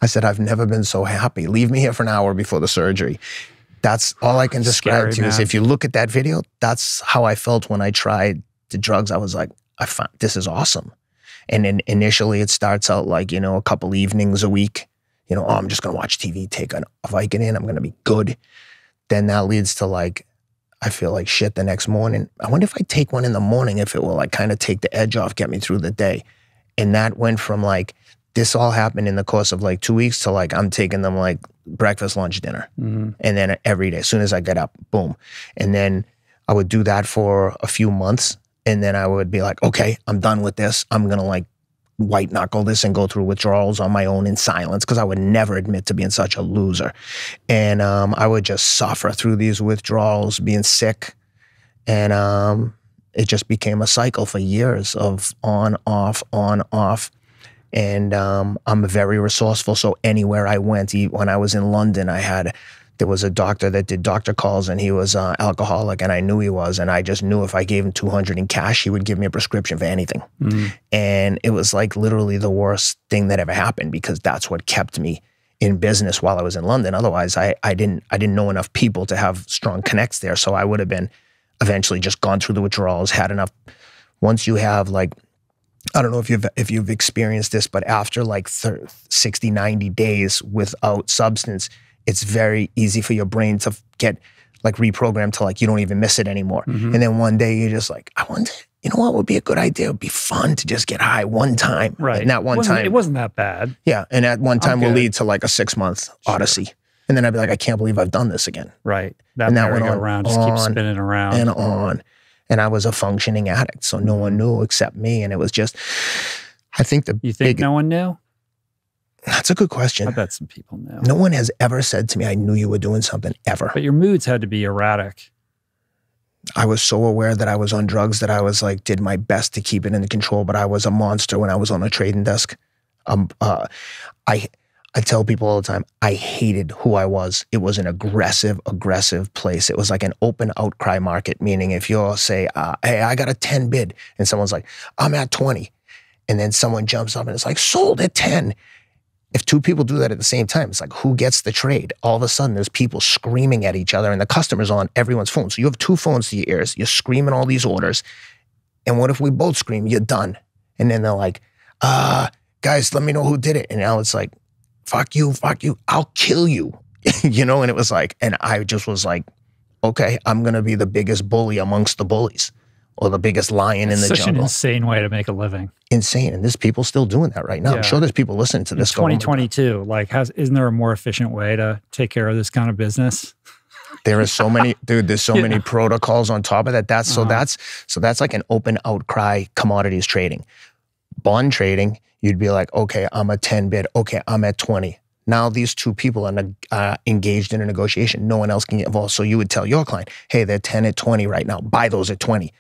I said, I've never been so happy. Leave me here for an hour before the surgery. That's all I can describe to you. Is if you look at that video, that's how I felt when I tried the drugs. I was like, I found this is awesome. And then initially it starts out like, a couple evenings a week, I'm just going to watch TV, take a Vicodin, I'm going to be good. Then that leads to like, I feel like shit the next morning. I wonder if I take one in the morning, if it will like kind of take the edge off, get me through the day. And that went from like, this all happened in the course of like 2 weeks to like, I'm taking them like breakfast, lunch, dinner. And then every day, as soon as I get up, boom. And then I would do that for a few months. And then I would be like, okay, I'm done with this. I'm going to like white knuckle this and go through withdrawals on my own in silence, because I would never admit to being such a loser. And I would just suffer through these withdrawals, being sick. And it just became a cycle for years of on, off, on, off. And I'm very resourceful. So anywhere I went, when I was in London, there was a doctor that did doctor calls, and he was alcoholic, and I knew he was. And I just knew if I gave him $200 in cash, he would give me a prescription for anything. And it was like literally the worst thing that ever happened, because that's what kept me in business while I was in London. Otherwise, I didn't know enough people to have strong connects there. So I would have been eventually just gone through the withdrawals, had enough. Once you have like, I don't know if you've experienced this, but after like 60, 90 days without substance, it's very easy for your brain to get like reprogrammed to like, you don't even miss it anymore. And then one day you're just like, I wonder, what would be a good idea? It would be fun to just get high one time. Right. And that one time. It wasn't that bad. Yeah. And that one time will lead to like a 6-month odyssey. And then I'd be like, I can't believe I've done this again. Right. That merry-go-round just keeps spinning around. And on. And I was a functioning addict. So no one knew except me. And it was just, I think You think no one knew? That's a good question. I bet some people knew. No one has ever said to me, I knew you were doing something, ever. But your moods had to be erratic. I was so aware that I was on drugs that I was like, did my best to keep it under control, but I was a monster when I was on a trading desk. I tell people all the time, I hated who I was. It was an aggressive place. It was like an open outcry market, meaning if you'll say, hey, I got a 10 bid, and someone's like, I'm at 20. And then someone jumps up and it's like, sold at 10. If 2 people do that at the same time, it's like, who gets the trade? All of a sudden, there's people screaming at each other, and the customer's on everyone's phone. So you have 2 phones to your ears. You're screaming all these orders. And what if we both scream? You're done. And then they're like, guys, let me know who did it. And now it's like, fuck you, I'll kill you. And it was like, and I just was like, okay, I'm going to be the biggest bully amongst the bullies, or the biggest lion in the jungle. Such an insane way to make a living. Insane. And there's people still doing that right now. Yeah. I'm sure there's people listening to this. In 2022, like, isn't there a more efficient way to take care of this kind of business? There are so many, dude, there's so many protocols on top of that. So that's like an open outcry commodities trading. Bond trading, you'd be like, okay, I'm a 10 bid. Okay, I'm at 20. Now these two people are engaged in a negotiation. No one else can get involved. So you would tell your client, hey, they're 10 at 20 right now. Buy those at 20.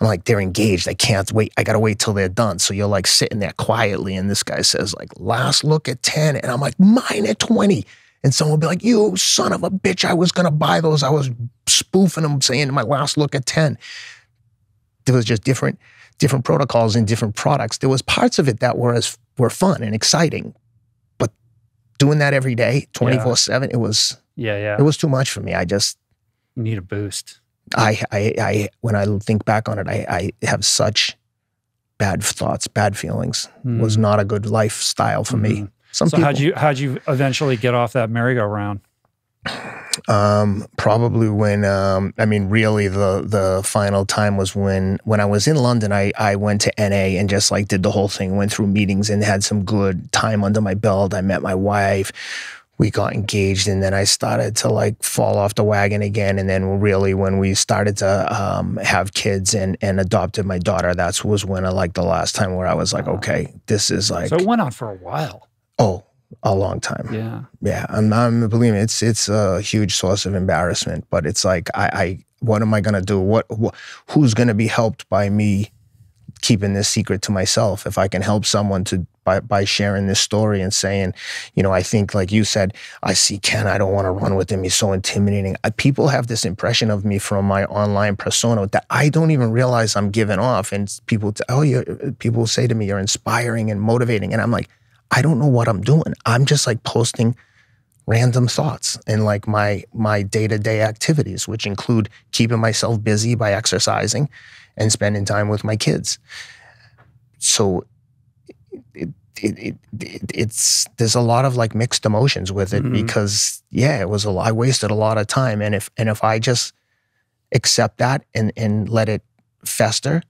I'm like, they're engaged. I can't wait. I got to wait till they're done. So you're like sitting there quietly. And this guy says like, last look at 10. And I'm like, mine at 20. And someone will be like, you son of a bitch, I was going to buy those. I was spoofing them saying my last look at 10. There was just different protocols and different products. There was parts of it that were fun and exciting. But doing that every day, 24/7, it was too much for me. You need a boost. I when I think back on it, I have such bad thoughts, bad feelings. It was not a good lifestyle for me. So how'd you eventually get off that merry-go-round? Probably when really the final time was when I was in London. I went to NA and just like did the whole thing, went through meetings and had some good time under my belt. I met my wife. We got engaged, and then I started to like fall off the wagon again. And then really when we started to have kids and adopted my daughter, that was when the last time where I was like, okay, this is like. So it went on for a while. Oh, a long time. Yeah. Yeah. I'm believe me, it's a huge source of embarrassment, but it's like, what am I going to do? Who's going to be helped by me keeping this secret to myself? If I can help someone by sharing this story and saying, I think like you said, I see Ken, I don't want to run with him. He's so intimidating. People have this impression of me from my online persona that I don't even realize I'm giving off. And people say to me, you're inspiring and motivating. And I'm like, I don't know what I'm doing. I'm just like posting random thoughts and like my day-to-day activities, which include keeping myself busy by exercising and spending time with my kids. So there's a lot of like mixed emotions with it because I wasted a lot of time. And if I just accept that and let it fester,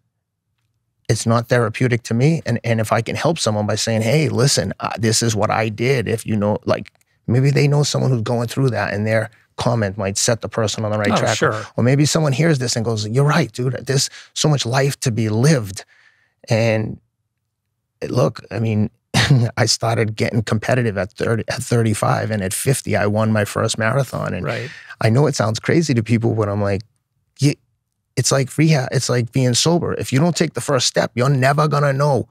it's not therapeutic to me. And if I can help someone by saying, hey, listen, this is what I did. If like maybe they know someone who's going through that and their comment might set the person on the right track. Sure. Or maybe someone hears this and goes, you're right, dude. There's so much life to be lived. And look, I mean, I started getting competitive at 35, and at 50, I won my first marathon. And right. I know it sounds crazy to people, but I'm like, it's like rehab. It's like being sober. If you don't take the first step, you're never going to know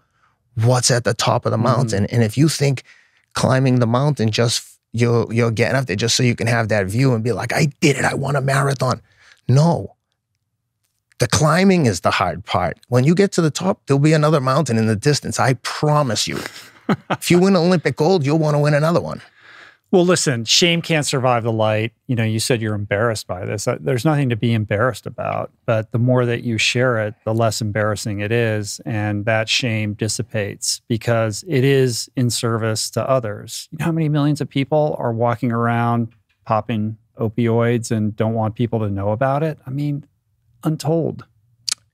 what's at the top of the mountain. And if you think climbing the mountain, you're getting up there just so you can have that view and be like, I did it. I won a marathon. No. The climbing is the hard part. When you get to the top, there'll be another mountain in the distance. I promise you. If you win Olympic gold, you'll want to win another one. Well, listen, shame can't survive the light. You said you're embarrassed by this. There's nothing to be embarrassed about, but the more that you share it, the less embarrassing it is. And that shame dissipates because it is in service to others. You know how many millions of people are walking around popping opioids and don't want people to know about it? I mean, untold.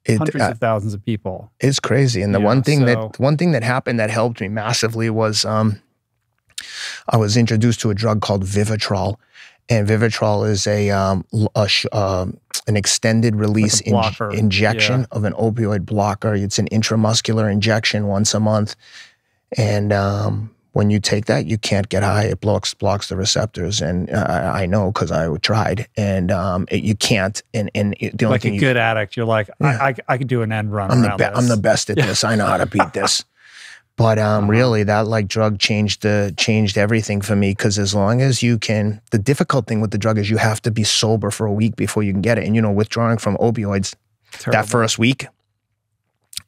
Hundreds of thousands of people. It's crazy. And the one thing that happened that helped me massively was I was introduced to a drug called Vivitrol, and Vivitrol is an extended release injection of an opioid blocker. It's an intramuscular injection once a month, and when you take that, you can't get high. It blocks the receptors, and I know because I tried, and you can't. And the only like a good addict, you're like, I could do an end run. I'm the best at this. I know how to beat this. But really, that like drug changed everything for me, because as long as you can, the difficult thing with the drug is you have to be sober for a week before you can get it. And withdrawing from opioids, that first week,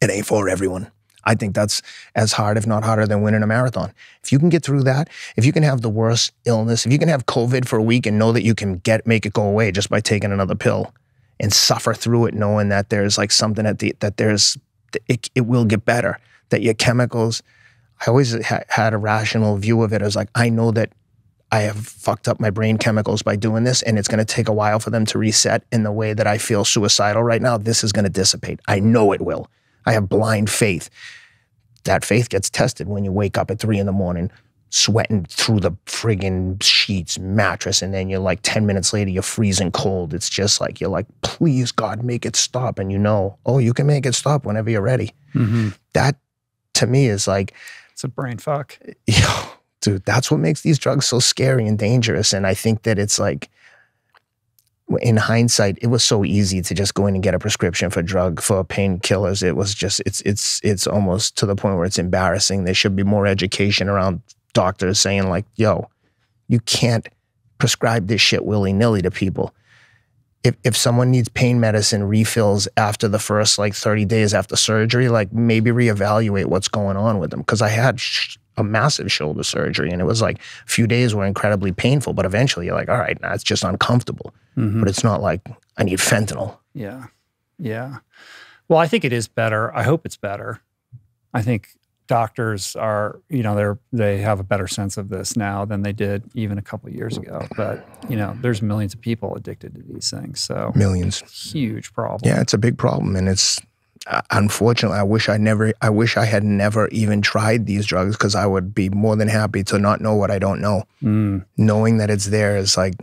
it ain't for everyone. I think that's as hard, if not harder, than winning a marathon. If you can get through that, if you can have the worst illness, if you can have COVID for a week and know that you can make it go away just by taking another pill, and suffer through it, knowing that there's like something it will get better. That your chemicals, I always had a rational view of it. I was like, I know that I have fucked up my brain chemicals by doing this, and it's going to take a while for them to reset. In the way that I feel suicidal right now, this is going to dissipate. I know it will. I have blind faith. That faith gets tested when you wake up at 3 a.m, sweating through the friggin' sheets, mattress, and then you're like 10 minutes later, you're freezing cold. It's just like, you're like, please, God, make it stop. And you know, oh, you can make it stop whenever you're ready. Mm-hmm. That, to me, is like... It's a brain fuck. Yo, dude, that's what makes these drugs so scary and dangerous. And I think that it's like, in hindsight, it was so easy to just go in and get a prescription for painkillers. It was just, it's almost to the point where it's embarrassing. There should be more education around doctors saying like, yo, you can't prescribe this shit willy-nilly to people. If someone needs pain medicine refills after the first like 30 days after surgery, like maybe reevaluate what's going on with them. Because I had a massive shoulder surgery and it was like a few days were incredibly painful, but eventually you're like, all right, now it's just uncomfortable. Mm-hmm. But it's not like I need fentanyl. Yeah. Yeah. Well, I think it is better. I hope it's better. I think doctors are, they have a better sense of this now than they did even a couple of years ago. But, there's millions of people addicted to these things. So millions. Huge problem. Yeah, it's a big problem. And it's, unfortunately, I wish I had never even tried these drugs, because I would be more than happy to not know what I don't know. Knowing that it's there is like,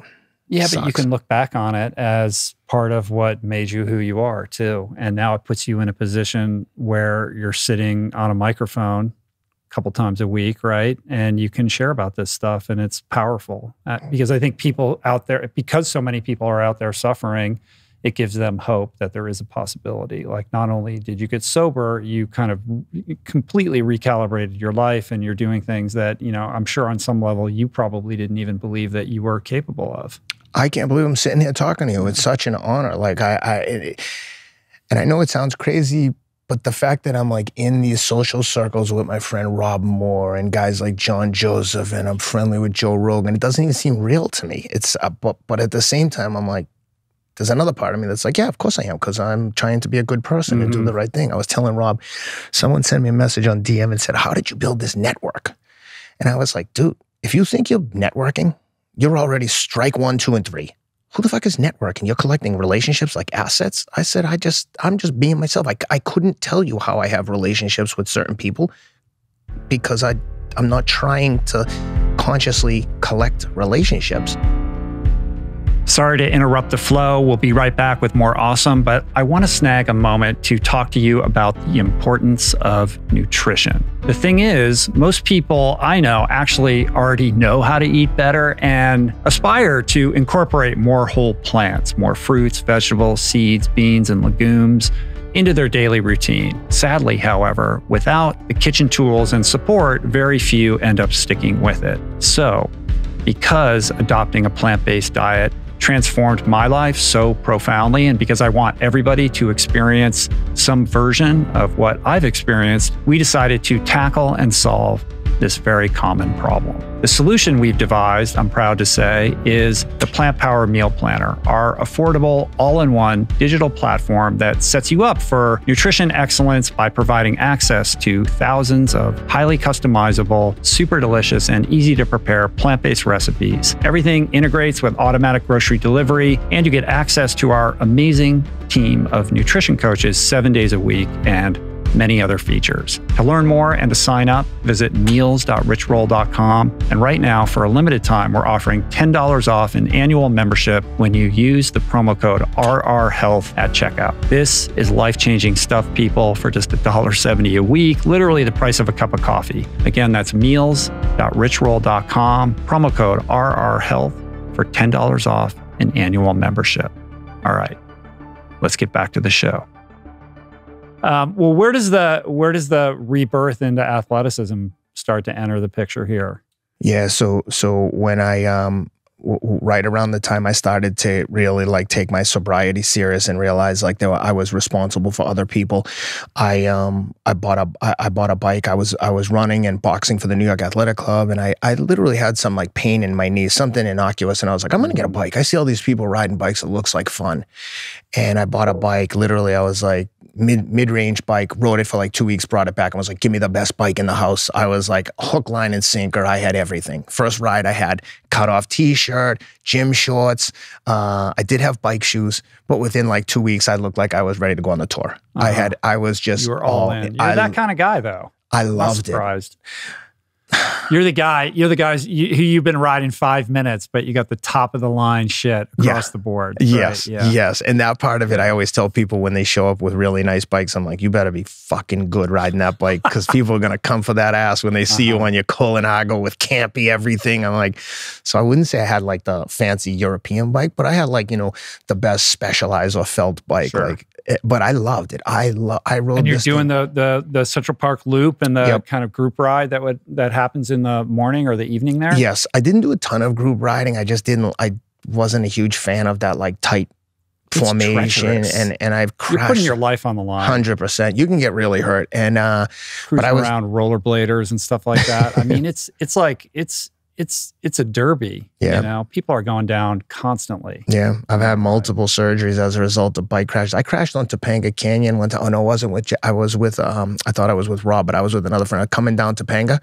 yeah, sucks. But you can look back on it as part of what made you who you are too. And now it puts you in a position where you're sitting on a microphone a couple times a week, right? And you can share about this stuff, and it's powerful. Because I think people out there, because so many people are out there suffering, it gives them hope that there is a possibility. Like, not only did you get sober, you kind of completely recalibrated your life, and you're doing things that, I'm sure on some level you probably didn't even believe that you were capable of. I can't believe I'm sitting here talking to you. It's such an honor. Like and I know it sounds crazy, but the fact that I'm like in these social circles with my friend Rob Moore and guys like John Joseph, and I'm friendly with Joe Rogan, it doesn't even seem real to me. It's but at the same time, I'm like, there's another part of me that's like, yeah, of course I am, because I'm trying to be a good person and do the right thing. I was telling Rob, someone sent me a message on DM and said, how did you build this network? And I was like, dude, if you think you're networking, you're already strike 1, 2, and 3. Who the fuck is networking? You're collecting relationships like assets? I said, I'm just being myself. I couldn't tell you how I have relationships with certain people, because I'm not trying to consciously collect relationships. Sorry to interrupt the flow. We'll be right back with more awesome, but I want to snag a moment to talk to you about the importance of nutrition. The thing is, most people I know actually already know how to eat better and aspire to incorporate more whole plants, more fruits, vegetables, seeds, beans, and legumes into their daily routine. Sadly, however, without the kitchen tools and support, very few end up sticking with it. So, because adopting a plant-based diet transformed my life so profoundly, and because I want everybody to experience some version of what I've experienced, we decided to tackle and solve this very common problem. The solution we've devised, I'm proud to say, is the Plant Power Meal Planner, our affordable, all-in-one digital platform that sets you up for nutrition excellence by providing access to thousands of highly customizable, super delicious, and easy to prepare plant-based recipes. Everything integrates with automatic grocery delivery, and you get access to our amazing team of nutrition coaches 7 days a week, and many other features. To learn more and to sign up, visit meals.richroll.com. And right now, for a limited time, we're offering $10 off an annual membership when you use the promo code RRHealth at checkout. This is life-changing stuff, people, for just $1.70 a week, literally the price of a cup of coffee. Again, that's meals.richroll.com, promo code RRHealth for $10 off an annual membership. All right, let's get back to the show. Well, where does the rebirth into athleticism start to enter the picture here? Yeah, so when I right around the time I started to really like take my sobriety serious and realize like I was responsible for other people, I bought a bike. I was running and boxing for the New York Athletic Club, and I literally had some like pain in my knee, something innocuous, and I was like, I'm gonna get a bike. I see all these people riding bikes. It looks like fun, and I bought a bike. Literally, I was like mid-range bike, rode it for like 2 weeks, brought it back, and was like, give me the best bike in the house. I was like hook, line, and sinker. I had everything. First ride, I had cut-off t-shirt, gym shorts. I did have bike shoes, but within like 2 weeks, I looked like I was ready to go on the tour. I was just you were all in. You're that kind of guy, though. I loved it. You're the guys who you've been riding 5 minutes, but you got the top of the line shit across the board. Yes, right? yes. And that part of it, I always tell people when they show up with really nice bikes, I'm like, you better be fucking good riding that bike because people are going to come for that ass when they see you on your Colnago with campy everything. I'm like, so I wouldn't say I had like the fancy European bike, but I had like, the best Specialized or felt bike. Sure. Like, but I loved it. I rode. And you're doing the Central Park Loop and the kind of group ride that happens in the morning or the evening there. Yes, I didn't do a ton of group riding. I just didn't. I wasn't a huge fan of that like tight formation, and I've crashed. You're putting your life on the line. 100%. You can get really hurt, and cruising around rollerbladers and stuff like that. I mean, it's a derby. People are going down constantly. Yeah, I've had multiple surgeries as a result of bike crashes. I crashed on Topanga Canyon one time. Oh no, I wasn't with. I was with. I thought I was with Rob, but I was with another friend. Coming down Topanga,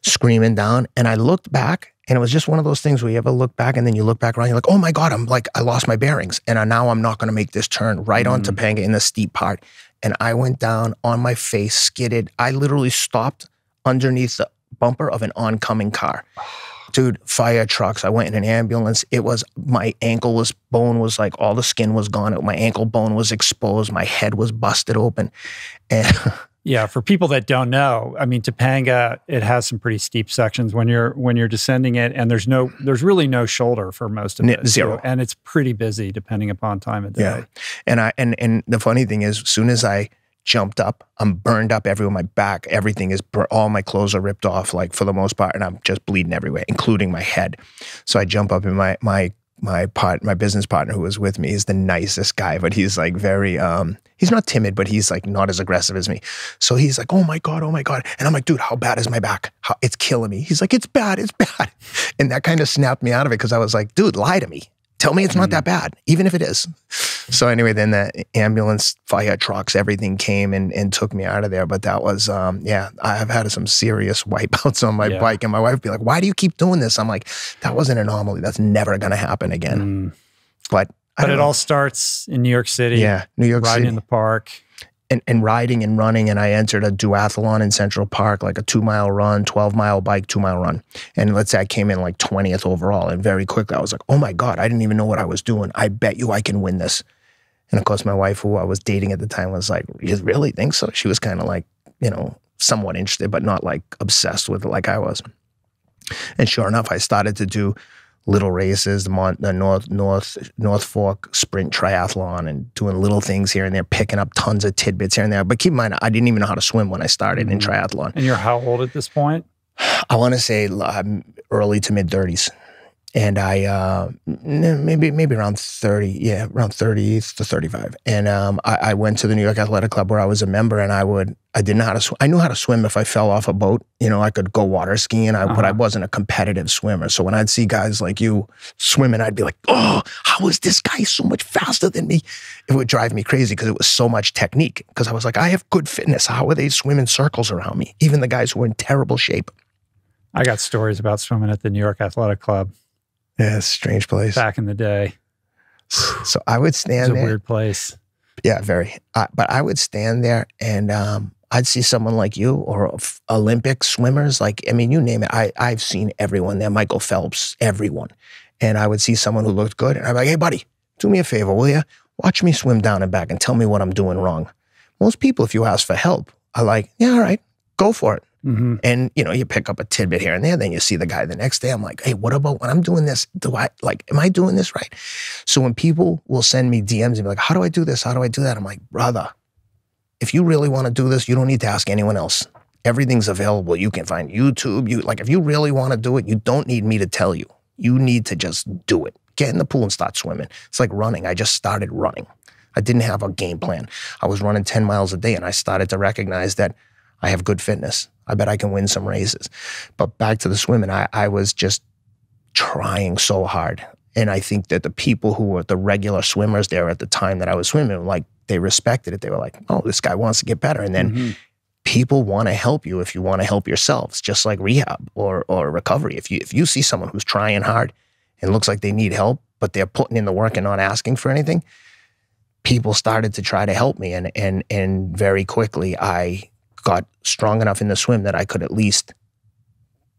screaming down, and I looked back. And it was just one of those things where you ever look back and then you look back around, you're like, oh my God, I lost my bearings. And now I'm not going to make this turn right on Topanga in the steep part. And I went down on my face, skidded. I literally stopped underneath the bumper of an oncoming car. Dude, fire trucks. I went in an ambulance. My bone was like, all the skin was gone. My ankle bone was exposed. My head was busted open. And yeah, for people that don't know, I mean, Topanga, it has some pretty steep sections when you're descending it, and there's really no shoulder for most of it. Zero. And it's pretty busy depending upon time of day. Yeah. And the funny thing is, as soon as I jumped up, I'm burned up everywhere. My back, everything is all my clothes are ripped off, like for the most part, and I'm just bleeding everywhere, including my head. So I jump up, and my business partner who was with me is the nicest guy, but he's like very, he's not timid, but he's like not as aggressive as me. So he's like, oh my God. And I'm like, dude, how bad is my back? It's killing me. He's like, it's bad. And that kind of snapped me out of it because I was like, dude, lie to me. Tell me it's not that bad, even if it is. So anyway, then the ambulance, fire trucks, everything came and took me out of there. But that was, I have had some serious wipeouts on my bike. And my wife would be like, why do you keep doing this? I'm like, that was an anomaly. That's never going to happen again. But it all starts in New York City. Yeah, New York City. Riding in the park. And riding and running, and I entered a duathlon in Central Park, like a 2-mile run, 12-mile bike, 2-mile run. And let's say I came in like 20th overall, and very quickly I was like, oh my God, I didn't even know what I was doing. I bet you I can win this. And of course, my wife, who I was dating at the time, was like, you really think so? She was kind of like, somewhat interested, but not like obsessed with it like I was. And sure enough, I started to do little races, the North Fork Sprint Triathlon, and doing little things here and there, picking up tons of tidbits here and there. But keep in mind, I didn't even know how to swim when I started in triathlon. And you're how old at this point? I want to say early to mid 30s. And I, maybe around 30, around 30 to 35. And I went to the New York Athletic Club where I was a member, and I didn't know how to swim. I knew how to swim if I fell off a boat. I could go water skiing, but I wasn't a competitive swimmer. So when I'd see guys like you swimming, I'd be like, oh, how is this guy so much faster than me? It would drive me crazy because it was so much technique. Because I was like, I have good fitness. How are they swimming circles around me? Even the guys who were in terrible shape. I got stories about swimming at the New York Athletic Club. Yeah, it's a strange place. Back in the day. So I would stand there. It's a weird place. Yeah, very. But I would stand there and I'd see someone like you or Olympic swimmers. You name it. I've seen everyone there. Michael Phelps, everyone. And I would see someone who looked good. And I'd be like, hey, buddy, do me a favor, will you? Watch me swim down and back and tell me what I'm doing wrong. Most people, if you ask for help, are like, yeah, all right, go for it. Mm-hmm. And, you pick up a tidbit here and there, then you see the guy the next day. I'm like, hey, what about when I'm doing this? Am I doing this right? So when people will send me DMs and be like, how do I do this? How do I do that? I'm like, brother, if you really want to do this, you don't need to ask anyone else. Everything's available. You can find YouTube. If you really want to do it, you don't need me to tell you. You need to just do it. Get in the pool and start swimming. It's like running. I just started running. I didn't have a game plan. I was running 10 miles a day, and I started to recognize that I have good fitness. I bet I can win some races. But back to the swimming, I was just trying so hard. And I think that the people who were the regular swimmers there at the time that I was swimming, they respected it. They were like, oh, this guy wants to get better. And then people want to help you if you want to help yourselves, just like rehab or recovery. If you see someone who's trying hard and looks like they need help, but they're putting in the work and not asking for anything, people started to try to help me. And very quickly, I got strong enough in the swim that I could at least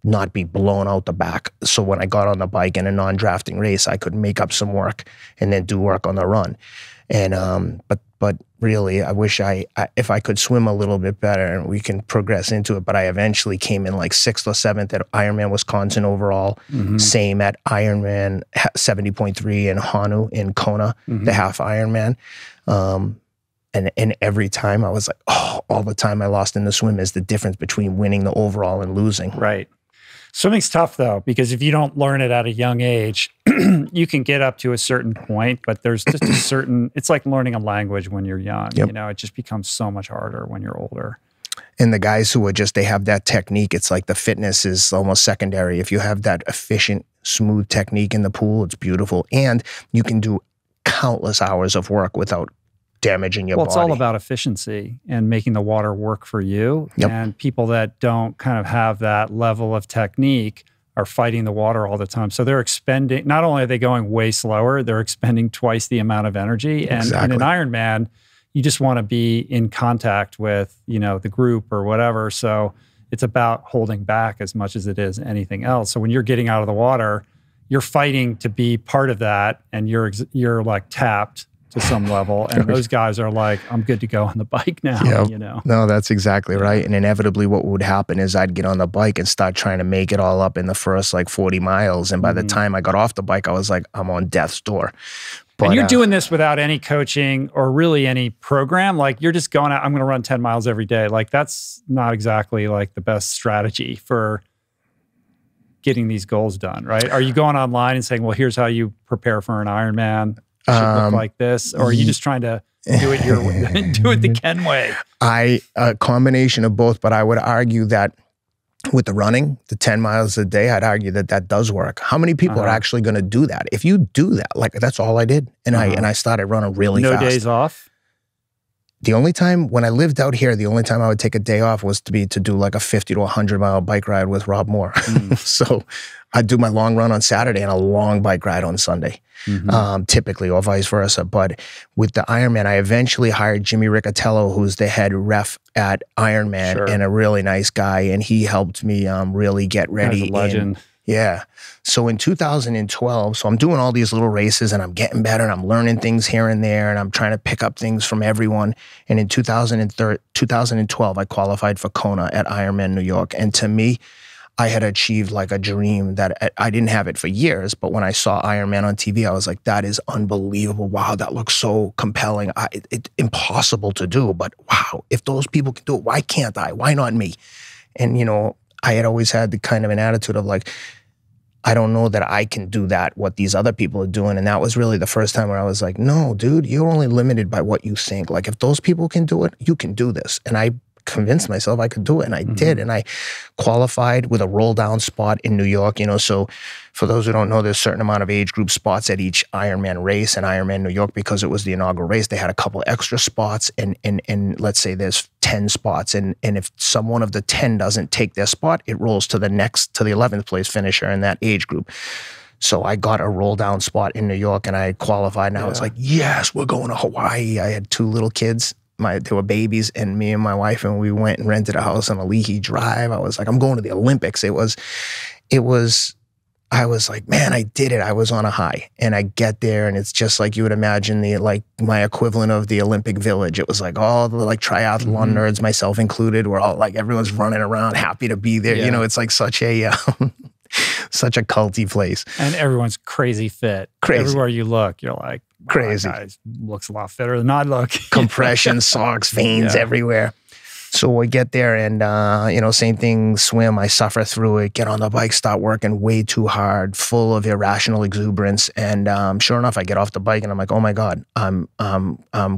not be blown out the back. So when I got on the bike in a non-drafting race, I could make up some work and then do work on the run. And but really, I wish if I could swim a little bit better, and we can progress into it. But I eventually came in like 6th or 7th at Ironman Wisconsin overall. Same at Ironman 70.3 in Honu in Kona, the half Ironman. And every time I was like, oh, all the time I lost in the swim is the difference between winning the overall and losing. Right. Swimming's tough though, because if you don't learn it at a young age, you can get up to a certain point, but there's just a certain, it's like learning a language when you're young. Yep. You know, it just becomes so much harder when you're older. And the guys who are just, they have that technique, it's like the fitness is almost secondary. If you have that efficient, smooth technique in the pool, it's beautiful. And you can do countless hours of work without damaging your body. Well, it's all about efficiency and making the water work for you. Yep. And people that don't kind of have that level of technique are fighting the water all the time. So they're expending, not only are they going way slower, they're expending twice the amount of energy. And in an Ironman, you just want to be in contact with, you know, the group or whatever. So it's about holding back as much as it is anything else. So when you're getting out of the water, you're fighting to be part of that, and you're like tapped to some level, and those guys are like, I'm good to go on the bike now. Yep. You know. No, that's exactly right. And inevitably what would happen is I'd get on the bike and start trying to make it all up in the first like 40 miles. And by the time I got off the bike, I was like, I'm on death's door. But, and you're doing this without any coaching or really any program. Like you're just going out, I'm going to run 10 miles every day. Like that's not exactly like the best strategy for getting these goals done, right? Are you going online and saying, well, here's how you prepare for an Ironman? It should look like this, or are you just trying to do it your way, do it the Ken way? A combination of both, but I would argue that with the running, the 10 miles a day, I'd argue that that does work. How many people are actually going to do that? If you do that, like that's all I did, and I started running really fast. No days off. The only time when I lived out here, the only time I would take a day off was to do like a 50 to 100 mile bike ride with Rob Moore. So I'd do my long run on Saturday and a long bike ride on Sunday, typically, or vice versa. But with the Ironman, I eventually hired Jimmy Riccatello, who's the head ref at Ironman and a really nice guy. And he helped me really get ready. That's a legend. Yeah. So in 2012, so I'm doing all these little races and I'm getting better and I'm learning things here and there and I'm trying to pick up things from everyone. And in 2012, I qualified for Kona at Ironman New York. And to me, I had achieved like a dream that I didn't have it for years, but when I saw Ironman on TV, I was like, that is unbelievable. Wow, that looks so compelling. It's impossible to do, but wow, if those people can do it, why can't I? Why not me? And, you know, I had always had the kind of an attitude of like, I don't know that I can do that, what these other people are doing. And that was really the first time where I was like, no, dude, you're only limited by what you think. Like if those people can do it, you can do this. And I convinced myself I could do it, and I did. And I qualified with a roll down spot in New York, you know. So for those who don't know, there's a certain amount of age group spots at each Ironman race, and Ironman New York, because it was the inaugural race, they had a couple extra spots, and let's say there's 10 spots, and if someone of the 10 doesn't take their spot, it rolls to the 11th place finisher in that age group. So I got a roll down spot in New York, and I qualified, and I was like, yes, we're going to Hawaii. I had 2 little kids. They were babies, and me and my wife, and we went and rented a house on Ali'i Drive. I was like, I'm going to the Olympics. I was like, man, I did it. I was on a high, and I get there, and it's just like you would imagine my equivalent of the Olympic Village. It was like all the like triathlon nerds, myself included, were all like, everyone's running around, happy to be there. You know, it's like such a such a culty place, and everyone's crazy fit. Everywhere you look, you're like, crazy. That guy looks a lot fitter than I look. Compression, socks, veins everywhere. So we get there and, you know, same thing, swim, I suffer through it, get on the bike, start working way too hard, full of irrational exuberance. And sure enough, I get off the bike and I'm like, oh my God, I'm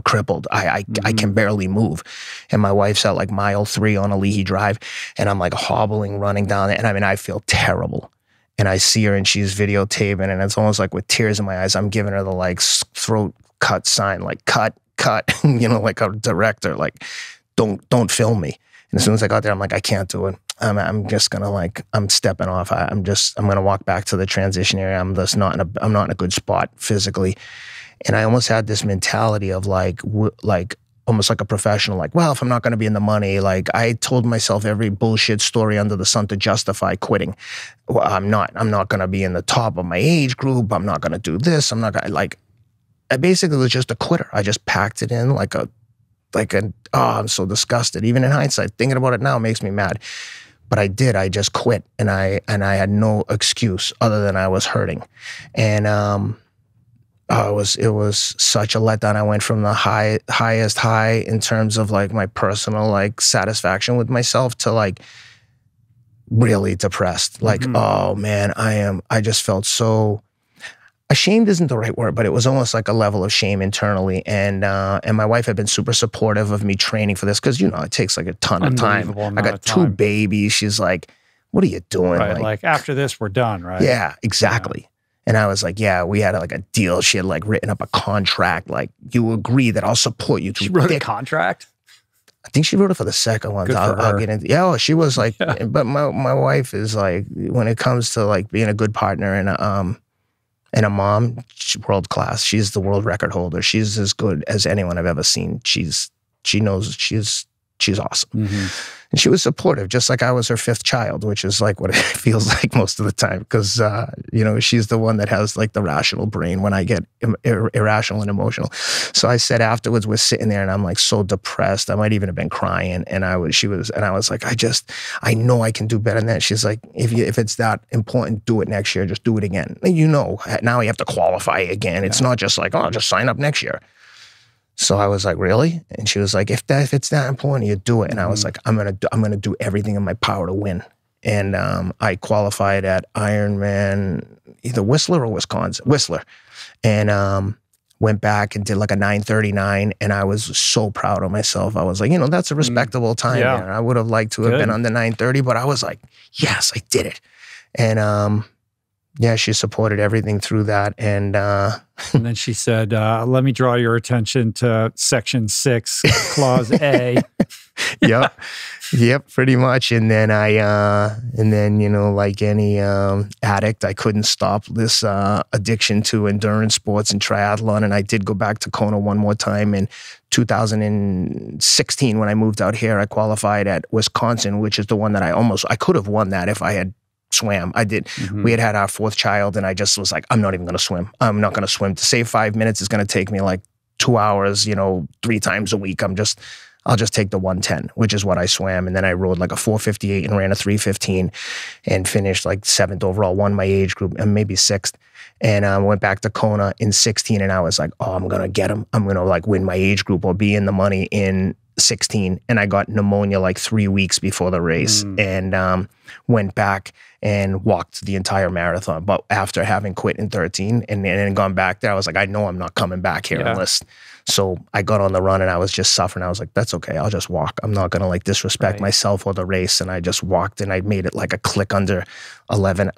crippled. I can barely move. And my wife's at like mile 3 on Ali'i Drive, and I'm like hobbling, running down it. And I mean, I feel terrible. And I see her and she's videotaping, and it's almost like with tears in my eyes, I'm giving her the like throat cut sign, like cut, you know, like a director, like don't film me. And as soon as I got there, I'm like, I can't do it. I'm just gonna I'm stepping off. I'm gonna walk back to the transition area. I'm not in a good spot physically. And I almost had this mentality of like almost like a professional, like, well, if I'm not going to be in the money, like I told myself every bullshit story under the sun to justify quitting. Well, I'm not going to be in the top of my age group. I'm not going to do this. I'm not going to, like, I basically was just a quitter. I just packed it in I'm so disgusted. Even in hindsight, thinking about it now makes me mad. But I did. I just quit, and I had no excuse other than I was hurting, and it was such a letdown. I went from the highest high in terms of like my personal like satisfaction with myself to like really depressed. Like, oh man, I just felt so ashamed isn't the right word, but it was almost like a level of shame internally. And my wife had been super supportive of me training for this because, you know, it takes like a ton of time. I got 2 babies. She's like, what are you doing? Right, like after this, we're done, right? Yeah, exactly. Yeah. And I was like, yeah, we had like a deal. She had like written up a contract. Like, you agree that I'll support you. She wrote a contract? I think she wrote it for the second one. I'll get into. Yeah, well, she was like, but my wife is like, when it comes to like being a good partner and a mom, world class. She's the world record holder. She's as good as anyone I've ever seen. She knows she's awesome. Mm-hmm. And she was supportive, just like I was her 5th child, which is like what it feels like most of the time. Because, you know, she's the one that has like the rational brain when I get irrational and emotional. So I said afterwards, we're sitting there and I'm like so depressed. I might even have been crying. And I was like, I know I can do better than that. She's like, if it's that important, do it next year. Just do it again. And you know, now you have to qualify again. It's not just like, oh, just sign up next year. So I was like, really? And she was like, if it's that important, you do it. And I was like, I'm gonna do everything in my power to win. And I qualified at Ironman, either Whistler or Wisconsin, Whistler, and went back and did like a 9:39. And I was so proud of myself. I was like, you know, that's a respectable time. Yeah. I would have liked to have been under 9:30, but I was like, yes, I did it. And yeah, she supported everything through that. And then she said, let me draw your attention to Section 6, Clause A. Yep, pretty much. And then you know, like any addict, I couldn't stop this addiction to endurance sports and triathlon. And I did go back to Kona one more time in 2016 when I moved out here. I qualified at Wisconsin, which is the one that I could have won that if I had swam. I did. Mm-hmm. We had our 4th child, and I just was like, I'm not even going to swim. I'm not going to swim. To save 5 minutes is going to take me like 2 hours, you know, 3 times a week. I'll just take the 110, which is what I swam. And then I rode like a 4:58 and ran a 3:15 and finished like 7th overall, won my age group and maybe 6th. And went back to Kona in 16, and I was like, oh, I'm going to get him. I'm going to like win my age group or be in the money in 16. And I got pneumonia like 3 weeks before the race and went back and walked the entire marathon. But after having quit in 13 and then gone back there, I was like, I know I'm not coming back here unless. So I got on the run and I was just suffering. I was like, that's okay. I'll just walk. I'm not going to like disrespect myself or the race. And I just walked and I made it like a click under 11,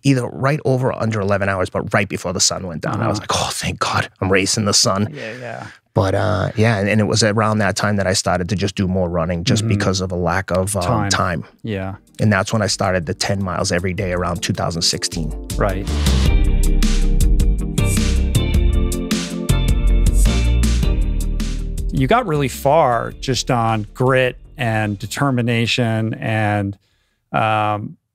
either right over or under 11 hours, but right before the sun went down. I was like, oh, thank God I'm racing the sun. Yeah. But and it was around that time that I started to just do more running just because of a lack of time. Yeah. And that's when I started the 10 miles every day around 2016. Right. You got really far just on grit and determination and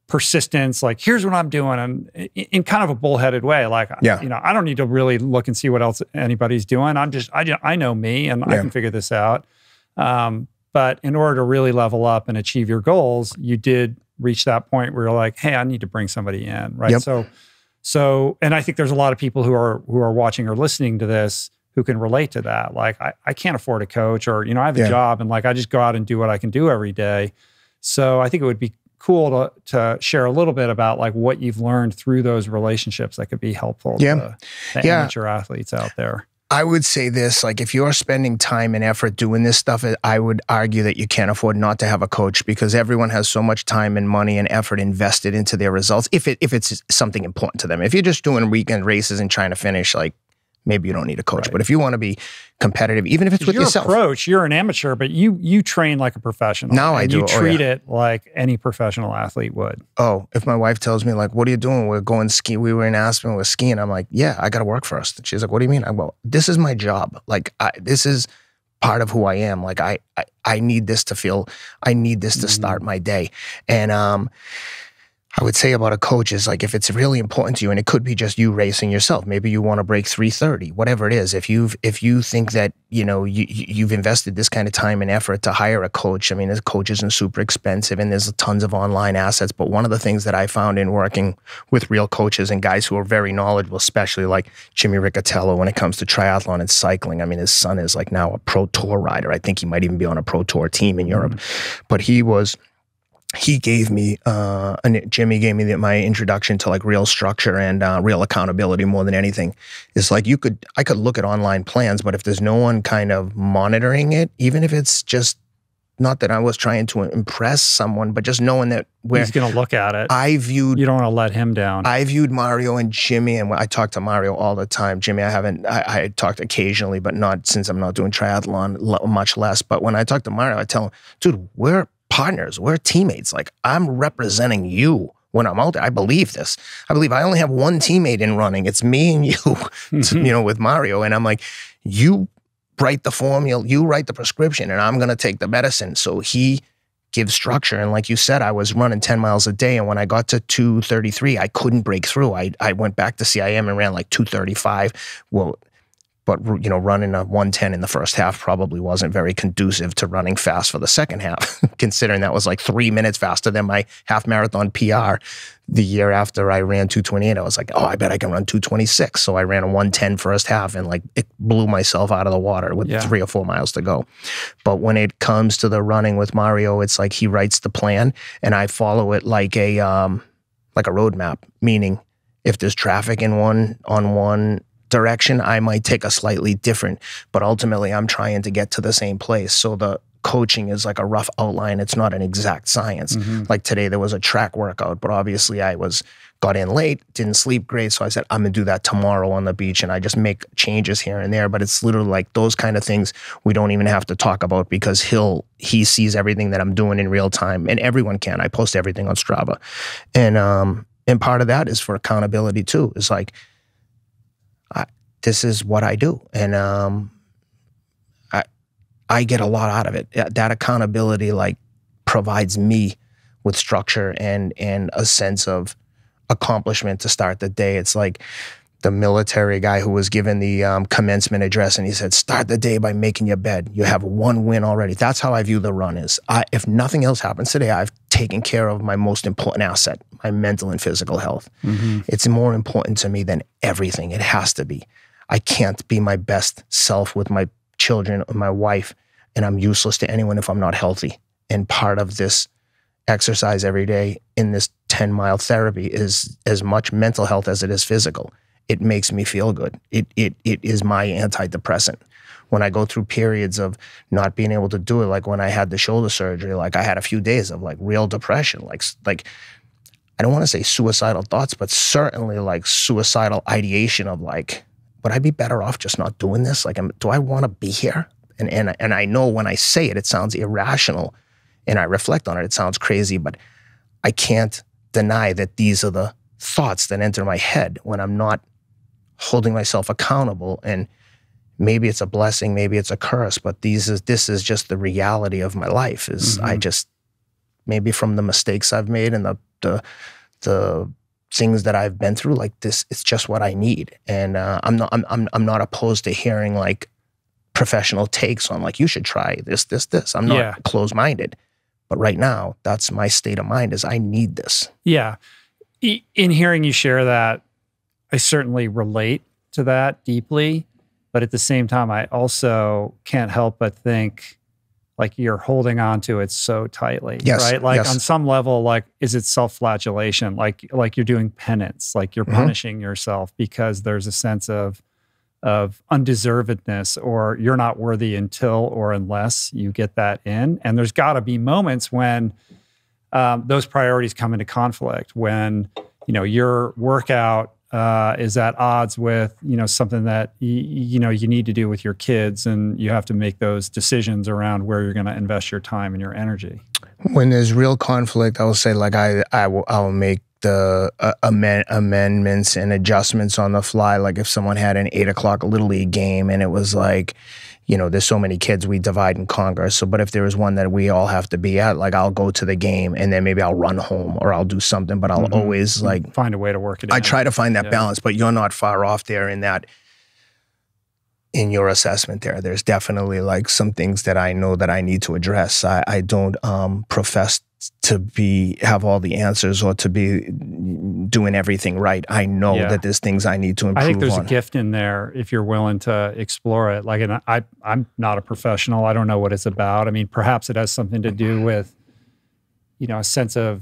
persistence. Like, here's what I'm doing, and in kind of a bullheaded way. Like, you know, I don't need to really look and see what else anybody's doing. I know me, and I can figure this out. But in order to really level up and achieve your goals, you did reach that point where you're like, hey, I need to bring somebody in, right? Yep. So, and I think there's a lot of people who are watching or listening to this who can relate to that. Like, I can't afford a coach, or, you know, I have a job and like, I just go out and do what I can do every day. So I think it would be cool to share a little bit about like what you've learned through those relationships that could be helpful to amateur athletes out there. I would say this, like, if you're spending time and effort doing this stuff, I would argue that you can't afford not to have a coach, because everyone has so much time and money and effort invested into their results if it's something important to them. If you're just doing weekend races and trying to finish, like, maybe you don't need a coach. Right. But if you want to be competitive, even if it's with yourself. You're a coach, you're an amateur, but you train like a professional. Now I do. You treat it like any professional athlete would. Oh, if my wife tells me, like, what are you doing? We're going ski. We were in Aspen, we're skiing. I'm like, yeah, I got to work first. And she's like, what do you mean? I'm like, well, this is my job. Like, this is part of who I am. Like I need this to feel, I need this to start my day. And I would say about a coach is like, if it's really important to you, and it could be just you racing yourself, maybe you want to break 3:30, whatever it is. If you think that, you've invested this kind of time and effort to hire a coach, I mean, this coach isn't super expensive and there's tons of online assets. But one of the things that I found in working with real coaches and guys who are very knowledgeable, especially like Jimmy Riccatello when it comes to triathlon and cycling. I mean, his son is like now a pro tour rider. I think he might even be on a pro tour team in Europe, but he gave me, Jimmy gave me my introduction to like real structure and real accountability more than anything. It's like I could look at online plans, but if there's no one kind of monitoring it, even if it's just, not that I was trying to impress someone, but just knowing that he's going to look at it. You don't want to let him down. I viewed Mario and Jimmy, and I talk to Mario all the time. Jimmy, I talked occasionally, but not since I'm not doing triathlon, much less. But when I talk to Mario, I tell him, dude, we're partners, we're teammates. Like, I'm representing you when I'm out there. I believe this. I believe I only have one teammate in running. It's me and you, with Mario. And I'm like, you write the formula, you write the prescription, and I'm going to take the medicine. So he gives structure. And like you said, I was running 10 miles a day. And when I got to 2:33, I couldn't break through. I went back to CIM and ran like 2:35. Well, but running a 1:10 in the first half probably wasn't very conducive to running fast for the second half, considering that was like 3 minutes faster than my half marathon PR. The year after I ran 2:28, I was like, oh, I bet I can run 2:26. So I ran a 1:10 first half and like it blew myself out of the water with 3 or 4 miles to go. But when it comes to the running with Mario, it's like he writes the plan and I follow it like a roadmap, meaning if there's traffic in one direction, I might take a slightly different, but ultimately I'm trying to get to the same place. So the coaching is like a rough outline. It's not an exact science. Like today there was a track workout, but obviously I got in late, didn't sleep great. So I said, I'm gonna do that tomorrow on the beach. And I just make changes here and there, but it's literally like those kind of things we don't even have to talk about because he sees everything that I'm doing in real time, and everyone can. I post everything on Strava. And part of that is for accountability too. It's like, this is what I do. And I get a lot out of it. That accountability like provides me with structure and a sense of accomplishment to start the day. It's like the military guy who was given the commencement address and he said, start the day by making your bed. You have one win already. That's how I view the run is. If nothing else happens today, I've taken care of my most important asset, my mental and physical health. It's more important to me than everything. It has to be. I can't be my best self with my children or my wife, and I'm useless to anyone if I'm not healthy. And part of this exercise every day in this 10-mile therapy is as much mental health as it is physical. It makes me feel good. It is my antidepressant. When I go through periods of not being able to do it, like when I had the shoulder surgery, like I had a few days of like real depression, like I don't want to say suicidal thoughts, but certainly like suicidal ideation of like, would I be better off just not doing this? Like, do I want to be here? And I know when I say it, it sounds irrational, and I reflect on it, it sounds crazy, but I can't deny that these are the thoughts that enter my head when I'm not holding myself accountable. And maybe it's a blessing, maybe it's a curse, but this is just the reality of my life. I just, maybe from the mistakes I've made and the things that I've been through, like this, it's just what I need. And I'm not opposed to hearing like professional takes on like, you should try this. I'm not closed-minded, but right now that's my state of mind is I need this. Yeah. In hearing you share that, I certainly relate to that deeply, but at the same time, I also can't help but think like you're holding on to it so tightly, right? Like on some level, like, is it self-flagellation? Like you're doing penance, like you're punishing yourself because there's a sense of undeservedness, or you're not worthy until or unless you get that in. And there's got to be moments when those priorities come into conflict, when your workout is at odds with something that you need to do with your kids, and you have to make those decisions around where you're going to invest your time and your energy. When there's real conflict, I will say like I'll make the amendments and adjustments on the fly. Like if someone had an 8 o'clock Little League game and it was like, there's so many kids, we divide and conquer. So, but if there is one that we all have to be at, like I'll go to the game and then maybe I'll run home or I'll do something, but I'll always like find a way to work it in. I try to find that balance, but you're not far off there in your assessment there. There's definitely like some things that I know that I need to address. I don't profess to have all the answers or to be doing everything right. I know that there's things I need to improve on. I think there's a gift in there if you're willing to explore it. Like, and I'm not a professional. I don't know what it's about. I mean, perhaps it has something to do with, a sense of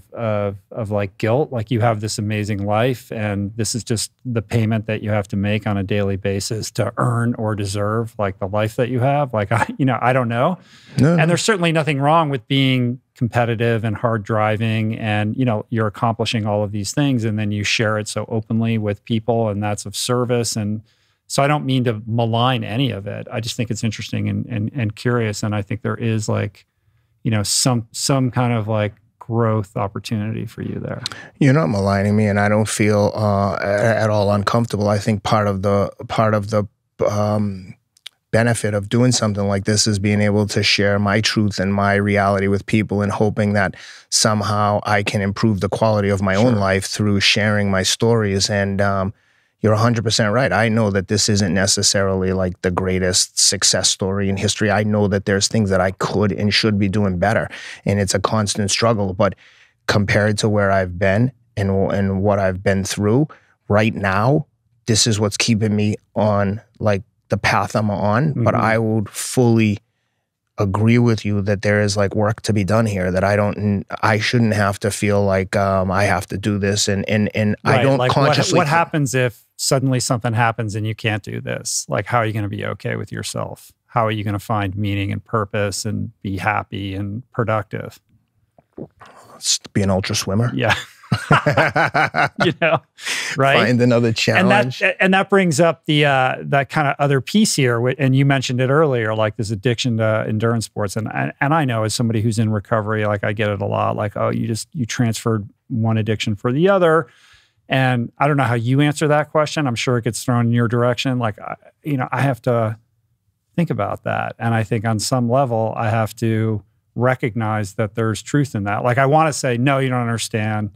like guilt, like you have this amazing life and this is just the payment that you have to make on a daily basis to earn or deserve like the life that you have. Like, I don't know. No. And there's certainly nothing wrong with being competitive and hard driving and, you're accomplishing all of these things and then you share it so openly with people and that's of service. And so I don't mean to malign any of it. I just think it's interesting and curious. And I think there is like, some kind of like growth opportunity for you there. You're not maligning me, and I don't feel at all uncomfortable. I think part of the benefit of doing something like this is being able to share my truth and my reality with people, and hoping that somehow I can improve the quality of my own life through sharing my stories. And you're 100% right. I know that this isn't necessarily like the greatest success story in history. I know that there's things that I could and should be doing better. And it's a constant struggle. But compared to where I've been and what I've been through right now, this is what's keeping me on like the path I'm on. Mm-hmm. But I would fully agree with you that there is like work to be done here, that I shouldn't have to feel like I have to do this. And right. I don't like consciously. What happens if suddenly something happens and you can't do this? Like, how are you going to be okay with yourself? How are you going to find meaning and purpose and be happy and productive? Let's be an ultra swimmer. Yeah. Right? Find another challenge. And that brings up the that kind of other piece here. And you mentioned it earlier, like this addiction to endurance sports. And I know as somebody who's in recovery, like I get it a lot. Like, oh, you transferred one addiction for the other. And I don't know how you answer that question. I'm sure it gets thrown in your direction. Like, I have to think about that. And I think on some level, I have to recognize that there's truth in that. Like, I want to say, no, you don't understand.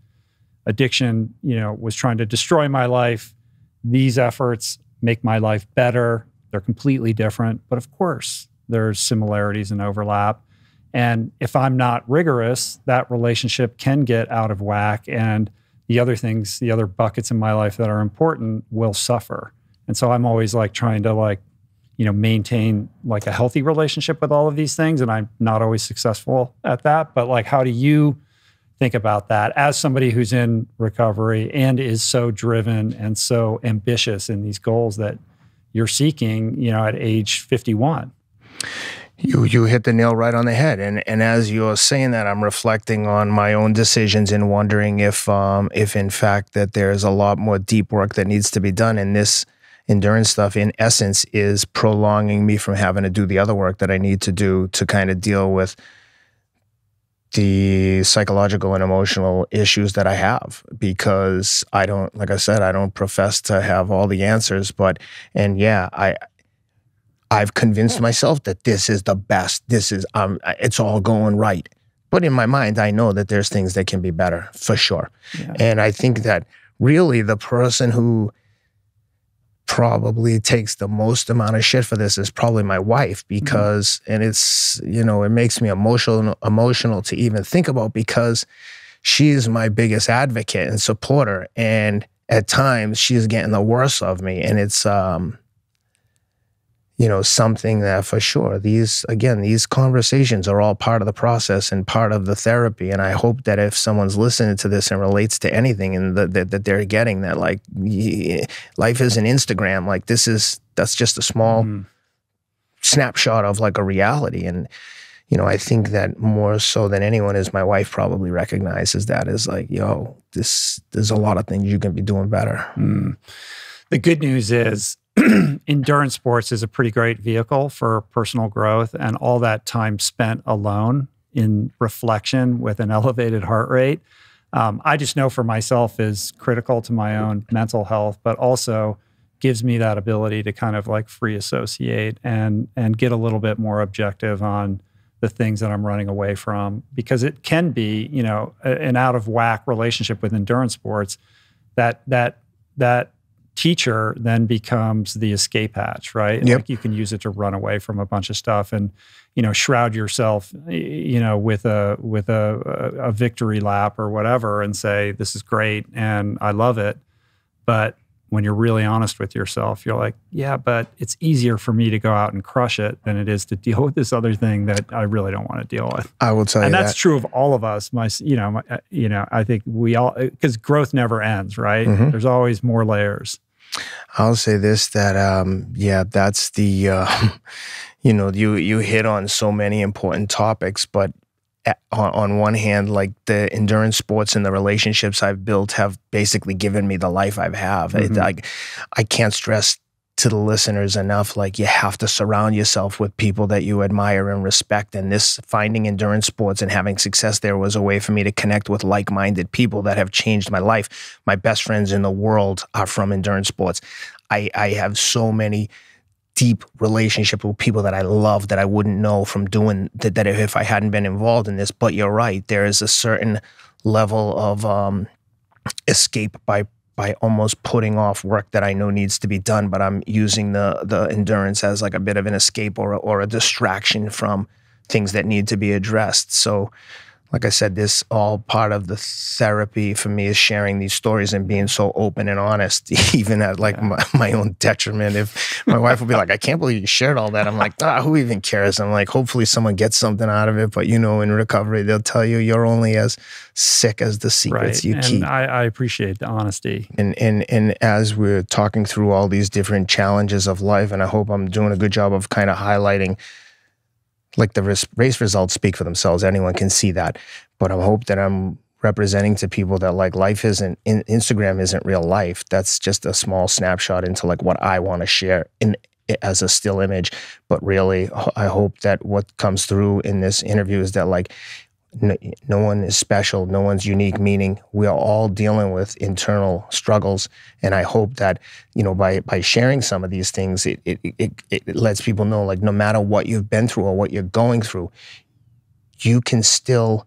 Addiction, was trying to destroy my life. These efforts make my life better. They're completely different. But of course, there's similarities and overlap. And if I'm not rigorous, that relationship can get out of whack. And the other buckets in my life that are important will suffer. And so I'm always like trying to maintain like a healthy relationship with all of these things. And I'm not always successful at that. But like, how do you think about that as somebody who's in recovery and is so driven and so ambitious in these goals that you're seeking, at age 51? You hit the nail right on the head. And as you're saying that, I'm reflecting on my own decisions and wondering if in fact that there's a lot more deep work that needs to be done. And this endurance stuff, in essence, is prolonging me from having to do the other work that I need to do to kind of deal with the psychological and emotional issues that I have, because like I said, I don't profess to have all the answers, I've convinced myself that this is the best. This is, it's all going right. But in my mind, I know that there's things that can be better, for sure. Yeah. And I think that really the person who probably takes the most amount of shit for this is probably my wife, because, and it's, it makes me emotional to even think about, because she's my biggest advocate and supporter. And at times she's getting the worst of me. And it's, something that for sure, these conversations are all part of the process and part of the therapy. And I hope that if someone's listening to this and relates to anything, and that they're getting that, like, life isn't Instagram. Like, that's just a small snapshot of like a reality. And, I think that more so than anyone, is my wife probably recognizes that as like, there's a lot of things you can be doing better. The good news is, endurance sports is a pretty great vehicle for personal growth, and all that time spent alone in reflection with an elevated heart rate, I just know for myself is critical to my own mental health, but also gives me that ability to kind of like free associate and get a little bit more objective on the things that I'm running away from, because it can be, you know, an out of whack relationship with endurance sports. That teacher then becomes the escape hatch, right? And like you can use it to run away from a bunch of stuff and, you know, shroud yourself, you know, with a victory lap or whatever and say, this is great and I love it. But when you're really honest with yourself, you're like, yeah, but it's easier for me to go out and crush it than it is to deal with this other thing that I really don't want to deal with. I will tell you that. And that's true of all of us. I think we all, because growth never ends, right? Mm-hmm. There's always more layers. I'll say this, that, that's the, you know, you hit on so many important topics, but on one hand, like the endurance sports and the relationships I've built have basically given me the life I have. Mm-hmm. I can't stress to the listeners enough, like you have to surround yourself with people that you admire and respect. And this finding endurance sports and having success there was a way for me to connect with like-minded people that have changed my life. My best friends in the world are from endurance sports. I have so many deep relationship with people that I love that I wouldn't know from doing that if I hadn't been involved in this. But you're right, there is a certain level of escape by almost putting off work that I know needs to be done, but I'm using the endurance as like a bit of an escape or a distraction from things that need to be addressed. So like I said, this all part of the therapy for me is sharing these stories and being so open and honest, even at like my own detriment. If my wife will be like, I can't believe you shared all that. I'm like, who even cares? I'm like, hopefully someone gets something out of it. But you know, in recovery, they'll tell you you're only as sick as the secrets you keep. I appreciate the honesty. And as we're talking through all these different challenges of life, and I hope I'm doing a good job of kind of highlighting, like the race results speak for themselves. Anyone can see that. But I hope that I'm representing to people that like life isn't, Instagram isn't real life. That's just a small snapshot into like what I want to share as a still image. But really, I hope that what comes through in this interview is that like, no one is special, no one's unique, meaning we are all dealing with internal struggles. And I hope that, you know, by sharing some of these things, it lets people know, like, no matter what you've been through or what you're going through, you can still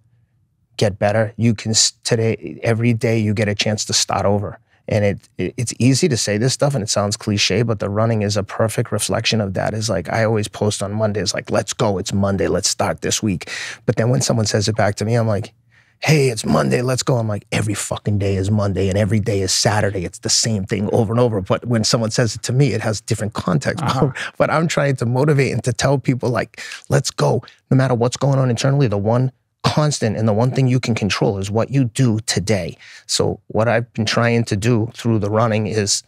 get better. You can today, every day you get a chance to start over. And it's easy to say this stuff and it sounds cliche, but the running is a perfect reflection of that. Is like, I always post on Mondays, like, let's go, it's Monday, let's start this week. But then when someone says it back to me, I'm like, hey, it's Monday, let's go. I'm like, every fucking day is Monday and every day is Saturday. It's the same thing over and over. But when someone says it to me, it has different context. But I'm trying to motivate and to tell people, like, let's go. No matter what's going on internally, the one constant and the one thing you can control is what you do today. So what I've been trying to do through the running is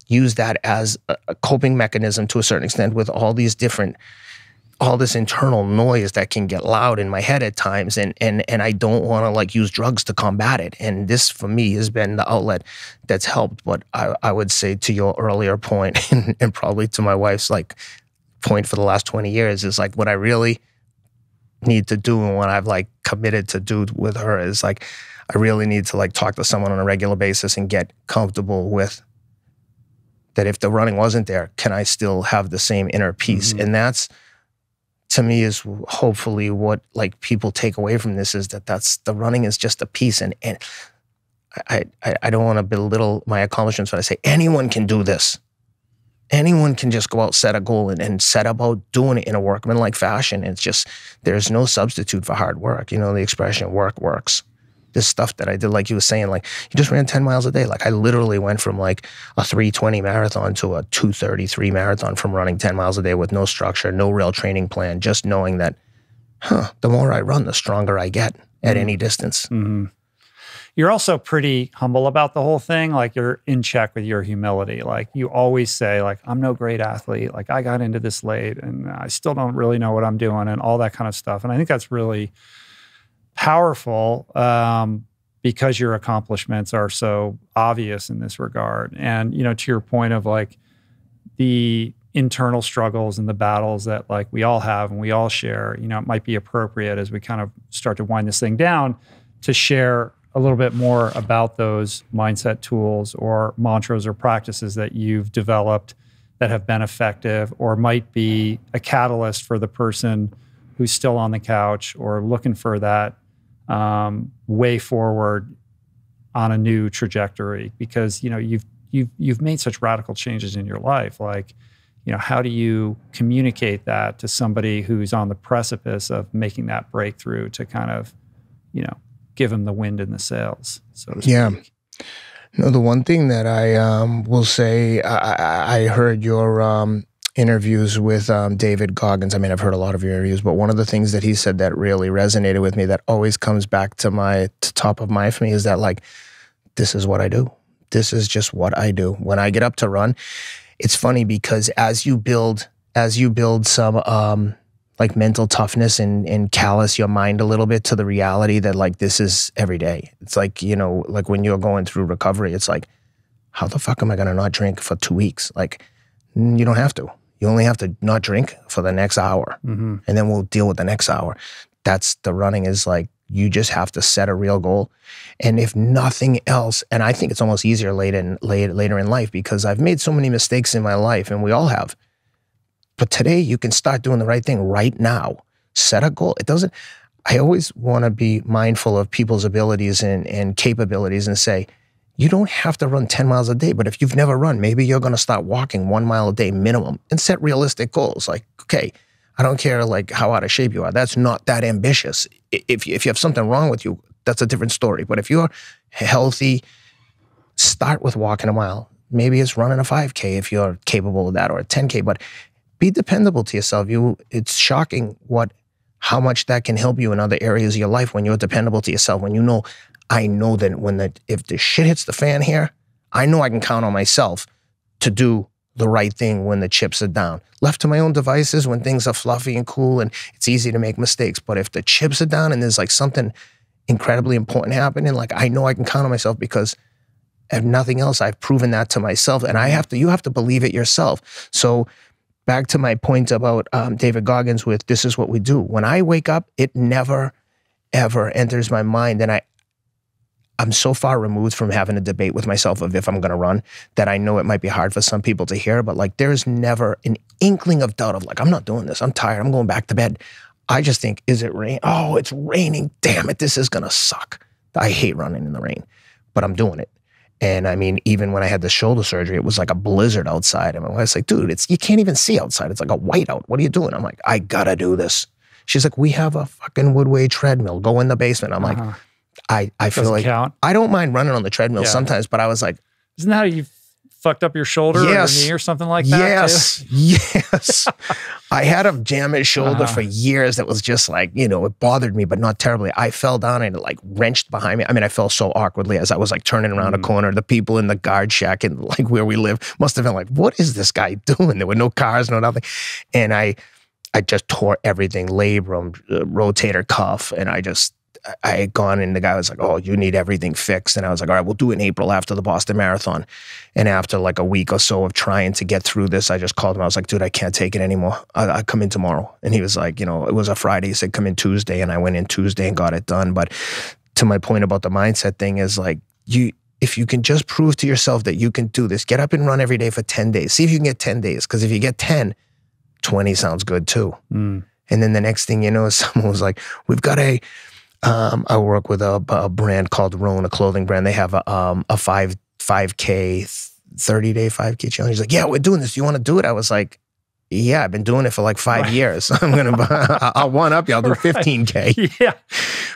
use that as a coping mechanism to a certain extent with all this internal noise that can get loud in my head at times. And I don't want to like use drugs to combat it. And this for me has been the outlet that's helped. But I would say to your earlier point and probably to my wife's like point for the last 20 years is like what I really need to do and what I've like committed to do with her is like, I really need to like talk to someone on a regular basis and get comfortable with that. If the running wasn't there, can I still have the same inner peace? Mm-hmm. And that's, to me, is hopefully what like people take away from this is that's the running is just a piece. And I don't want to belittle my accomplishments, but I say anyone can do this. Anyone can just go out, set a goal, and set about doing it in a workmanlike fashion. It's just, there's no substitute for hard work. You know, the expression work works. This stuff that I did, like you were saying, like you just ran 10 miles a day. Like I literally went from like a 3:20 marathon to a 2:33 marathon from running 10 miles a day with no structure, no real training plan, just knowing that, the more I run, the stronger I get at any distance. Mm-hmm. You're also pretty humble about the whole thing. Like you're in check with your humility. Like you always say, like, I'm no great athlete. Like I got into this late and I still don't really know what I'm doing and all that kind of stuff. And I think that's really powerful because your accomplishments are so obvious in this regard. And, you know, to your point of like the internal struggles and the battles that like we all have and we all share, you know, it might be appropriate as we kind of start to wind this thing down to share a little bit more about those mindset tools or mantras or practices that you've developed that have been effective or might be a catalyst for the person who's still on the couch or looking for that way forward on a new trajectory, because you've made such radical changes in your life. Like, how do you communicate that to somebody who's on the precipice of making that breakthrough to kind of, give them the wind in the sails, so to speak? Yeah. No, the one thing that I will say, I heard your interviews with David Goggins. I mean, I've heard a lot of your interviews, but one of the things that he said that really resonated with me, that always comes back to top of mind for me, is that, like, this is what I do. This is just what I do. When I get up to run, it's funny because as you build some like mental toughness and callous your mind a little bit to the reality that, like, this is every day. It's like, like when you're going through recovery, it's like, how the fuck am I going to not drink for 2 weeks? Like, you don't have to. You only have to not drink for the next hour, and then we'll deal with the next hour. That's the running, is like, you just have to set a real goal. And if nothing else, and I think it's almost easier later in life, because I've made so many mistakes in my life, and we all have. But today you can start doing the right thing right now. Set a goal. I always want to be mindful of people's abilities and capabilities and say, you don't have to run 10 miles a day, but if you've never run, maybe you're going to start walking 1 mile a day minimum, and set realistic goals. Like, okay, I don't care like how out of shape you are. That's not that ambitious. If you have something wrong with you, that's a different story. But if you're healthy, start with walking a mile. Maybe it's running a 5K if you're capable of that, or a 10K, but be dependable to yourself. It's shocking how much that can help you in other areas of your life when you're dependable to yourself. When I know that if the shit hits the fan here, I know I can count on myself to do the right thing when the chips are down. Left to my own devices, when things are fluffy and cool and it's easy to make mistakes. But if the chips are down and there's like something incredibly important happening, like, I know I can count on myself, because if nothing else, I've proven that to myself, and you have to believe it yourself. So back to my point about David Goggins with this is what we do. When I wake up, it never, ever enters my mind. And I'm so far removed from having a debate with myself of if I'm going to run, that I know it might be hard for some people to hear, but like, there's never an inkling of doubt of like, I'm not doing this. I'm tired. I'm going back to bed. I just think, is it rain? Oh, it's raining. Damn it. This is going to suck. I hate running in the rain, but I'm doing it. And I mean, even when I had the shoulder surgery, it was like a blizzard outside. And my wife's like, dude, you can't even see outside. It's like a whiteout. What are you doing? I'm like, I gotta do this. She's like, we have a fucking Woodway treadmill. Go in the basement. I'm like, I feel like I don't mind running on the treadmill sometimes, but I was like, isn't that how you fucked up your shoulder or your knee or something like that? Yes. I had a jammed shoulder for years that was just like, it bothered me, but not terribly. I fell down and it like wrenched behind me. I mean, I fell so awkwardly as I was like turning around a corner. The people in the guard shack and like where we live must have been like, what is this guy doing? There were no cars, no nothing. And I just tore everything, labrum, rotator cuff, and I had gone, and the guy was like, oh, you need everything fixed. And I was like, all right, we'll do it in April after the Boston Marathon. And after like a week or so of trying to get through this, I just called him. I was like, dude, I can't take it anymore. I'll come in tomorrow. And he was like, it was a Friday. He said, come in Tuesday. And I went in Tuesday and got it done. But to my point about the mindset thing is like, if you can just prove to yourself that you can do this, get up and run every day for 10 days. See if you can get 10 days. Because if you get 10, 20 sounds good too. And then the next thing you know, someone was like, we've got I work with a brand called Roan, a clothing brand. They have a 5K, 30-day 5K challenge. He's like, yeah, we're doing this. Do you want to do it? I was like, yeah, I've been doing it for like 5 years. I'll one up you. I'll do 15K. Yeah.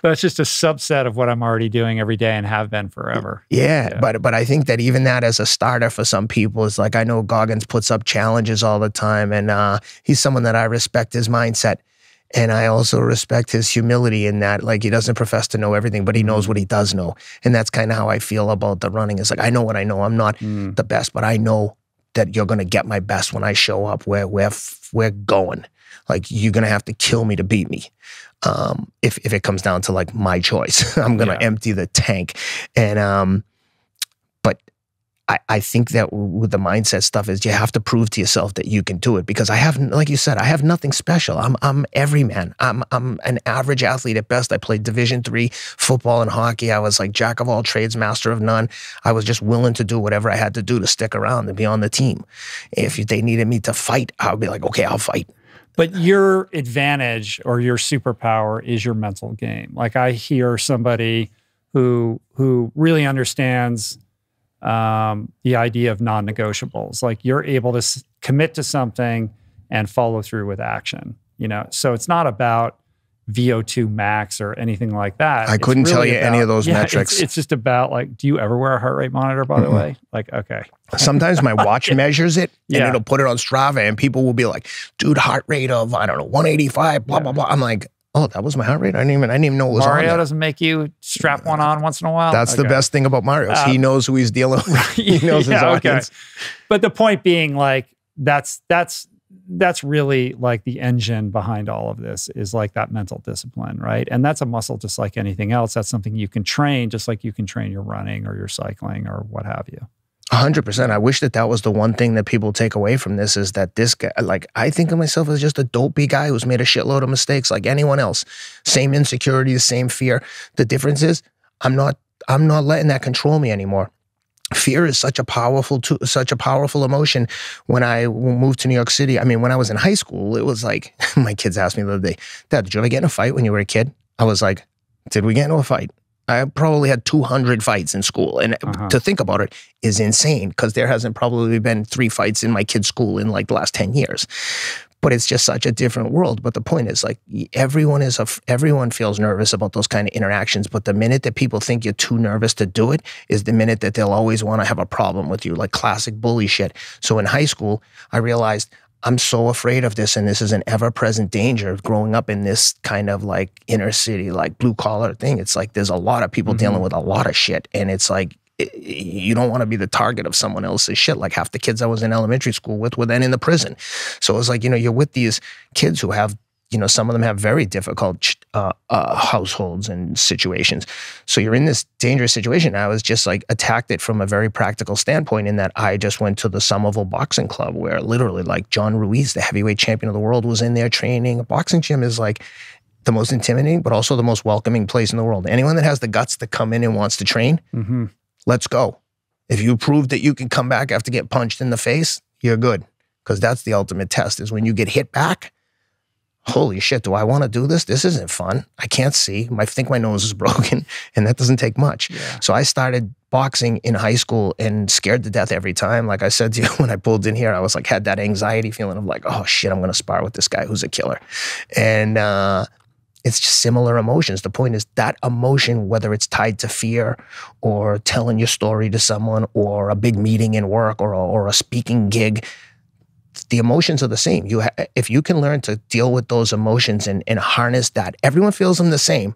That's just a subset of what I'm already doing every day and have been forever. Yeah. But I think that even that as a starter for some people is like, I know Goggins puts up challenges all the time, and he's someone that I respect his mindset. And I also respect his humility in that, like, he doesn't profess to know everything, but he knows what he does know. And that's kind of how I feel about the running. It's like, I know what I know. I'm not the best, but I know that you're going to get my best when I show up. We're going. Like, you're going to have to kill me to beat me. If it comes down to like my choice, I'm going to empty the tank. And, but I think that with the mindset stuff is you have to prove to yourself that you can do it, because I have, like you said, I have nothing special. I'm everyman. I'm an average athlete at best. I played Division III football and hockey. I was like jack of all trades, master of none. I was just willing to do whatever I had to do to stick around and be on the team. If they needed me to fight, I would be like, okay, I'll fight. But your advantage or your superpower is your mental game. Like I hear somebody who really understands the idea of non-negotiables. Like you're able to commit to something and follow through with action, you know? So it's not about VO2 max or anything like that. I couldn't tell you any of those metrics. It's just about like, do you ever wear a heart rate monitor, by the way? Like, okay. Sometimes my watch measures it and it'll put it on Strava and people will be like, dude, heart rate of, I don't know, 185, blah, blah, blah. I'm like, oh, that was my heart rate? I didn't even know it was Mario on there. doesn't make you strap one on once in a while? That's the best thing about Mario. He knows who he's dealing with. He knows his audience. Okay. But the point being, like, that's really like the engine behind all of this is like that mental discipline, right? And that's a muscle just like anything else. That's something you can train, just like you can train your running or your cycling or what have you. 100%. I wish that was the one thing that people take away from this, is that this guy, like, I think of myself as just a dopey guy who's made a shitload of mistakes like anyone else. Same insecurities, same fear. The difference is I'm not letting that control me anymore. Fear is such a powerful emotion. When I moved to New York City, I mean, when I was in high school, it was like, my kids asked me the other day, Dad, did you ever get in a fight when you were a kid? I was like, did we get into a fight? I probably had 200 fights in school. And to think about it is insane, because there hasn't probably been 3 fights in my kid's school in like the last 10 years. But it's just such a different world. But the point is, like, everyone feels nervous about those kind of interactions. But the minute that people think you're too nervous to do it is the minute that they'll always want to have a problem with you, like classic bully shit. So in high school, I realized I'm so afraid of this, and this is an ever-present danger growing up in this kind of like inner city, like blue-collar thing. It's like there's a lot of people dealing with a lot of shit, and it's like you don't want to be the target of someone else's shit. Like half the kids I was in elementary school with were then in the prison. So it was like, you're with these kids who have, some of them have very difficult households and situations. So you're in this dangerous situation. I was just like attacked it from a very practical standpoint, in that I just went to the Somerville Boxing Club, where literally like John Ruiz, the heavyweight champion of the world, was in there training. A boxing gym is like the most intimidating, but also the most welcoming place in the world. Anyone that has the guts to come in and wants to train, let's go. If you prove that you can come back after getting punched in the face, you're good. Because that's the ultimate test, is when you get hit back. Holy shit, do I want to do this? This isn't fun. I can't see. I think my nose is broken, and that doesn't take much. Yeah. So I started boxing in high school and scared to death every time. Like I said to you, when I pulled in here, I was like, had that anxiety feeling of like, oh shit, I'm going to spar with this guy who's a killer. And it's just similar emotions. The point is that emotion, whether it's tied to fear or telling your story to someone or a big meeting in work or a speaking gig, the emotions are the same. If you can learn to deal with those emotions and harness that, everyone feels them the same,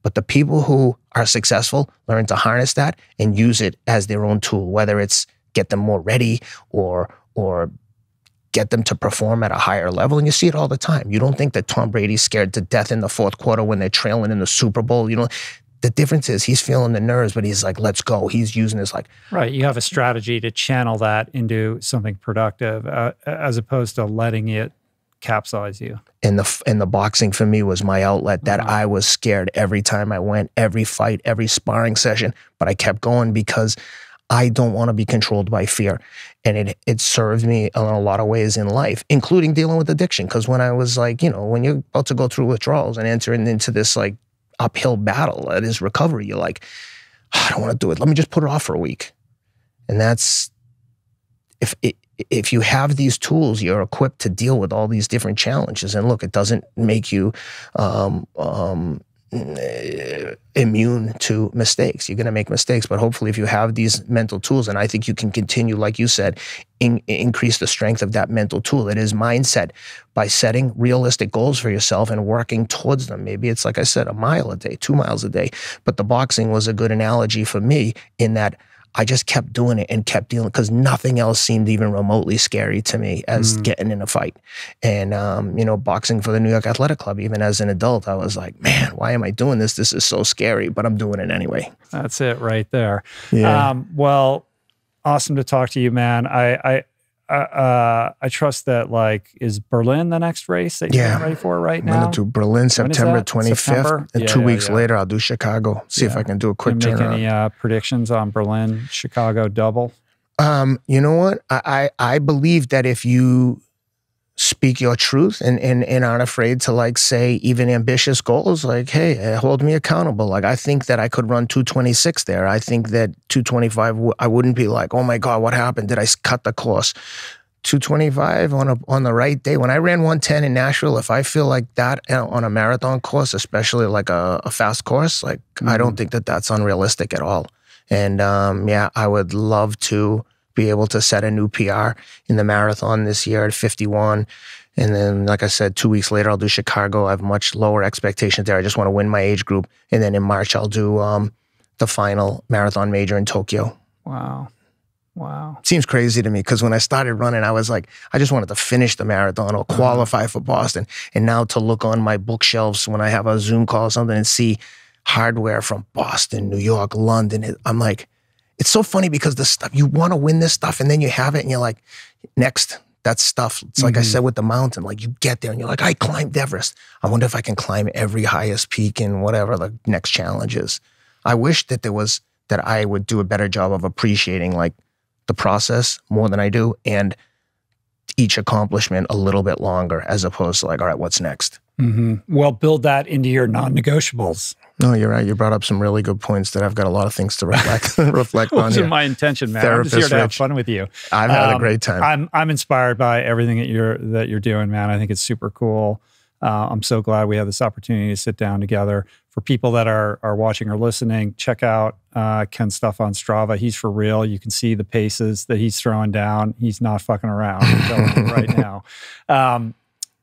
but the people who are successful learn to harness that and use it as their own tool, whether it's get them more ready or get them to perform at a higher level. And you see it all the time. You don't think that Tom Brady's scared to death in the fourth quarter when they're trailing in the Super Bowl. The difference is he's feeling the nerves, but he's like, let's go. He's using this like... Right. You have a strategy to channel that into something productive as opposed to letting it capsize you. And the boxing for me was my outlet, that I was scared every time I went, every fight, every sparring session, but I kept going because I don't want to be controlled by fear. And it served me in a lot of ways in life, including dealing with addiction. Because when I was like, when you're about to go through withdrawals and entering into this like uphill battle, this recovery, you're like, I don't want to do it. Let me just put it off for a week. And that's, if you have these tools, you're equipped to deal with all these different challenges. And look, it doesn't make you immune to mistakes. You're going to make mistakes, but hopefully if you have these mental tools, and I think you can continue, like you said, increase the strength of that mental tool. It is mindset, by setting realistic goals for yourself and working towards them. Maybe it's, like I said, a mile a day, 2 miles a day. But the boxing was a good analogy for me, in that I just kept doing it and kept dealing, because nothing else seemed even remotely scary to me as getting in a fight. And, boxing for the New York Athletic Club, even as an adult, I was like, man, why am I doing this? This is so scary, but I'm doing it anyway. That's it right there. Yeah. Well, awesome to talk to you, man. I trust that, like, is Berlin the next race that you're getting ready for right now? I'm going to do Berlin September 25th. And 2 weeks later, I'll do Chicago. See if I can do a quick turnaround. Any predictions on Berlin, Chicago double? You know what? I believe that if you speak your truth and aren't afraid to, like, say even ambitious goals, like, hey, hold me accountable. Like, I think that I could run 226 there. I think that 225, I wouldn't be like, oh my God, what happened? Did I cut the course? 225 on the right day. When I ran 110 in Nashville, if I feel like that on a marathon course, especially like a fast course, like, I don't think that that's unrealistic at all. And I would love to be able to set a new PR in the marathon this year at 51. And then, like I said, 2 weeks later, I'll do Chicago. I have much lower expectations there. I just want to win my age group. And then in March, I'll do the final marathon major in Tokyo. Wow. Seems crazy to me because when I started running, I was like, I just wanted to finish the marathon or qualify for Boston. And now to look on my bookshelves when I have a Zoom call or something and see hardware from Boston, New York, London, I'm like, it's so funny because the stuff, you want to win this stuff and then you have it and you're like, next, that's stuff. It's like I said with the mountain, like, you get there and you're like, I climbed Everest. I wonder if I can climb every highest peak in whatever the next challenge is. I wish that that I would do a better job of appreciating, like, the process more than I do, and each accomplishment a little bit longer, as opposed to like, all right, what's next? Well, build that into your non-negotiables. No, you're right. You brought up some really good points that I've got a lot of things to reflect on. Wasn't my intention, man. I'm just here to have fun with you. I've had a great time. I'm inspired by everything that you're doing, man. I think it's super cool. I'm so glad we have this opportunity to sit down together. For people that are watching or listening, check out Ken's stuff on Strava. He's for real. You can see the paces that he's throwing down. He's not fucking around. I'm telling you right now.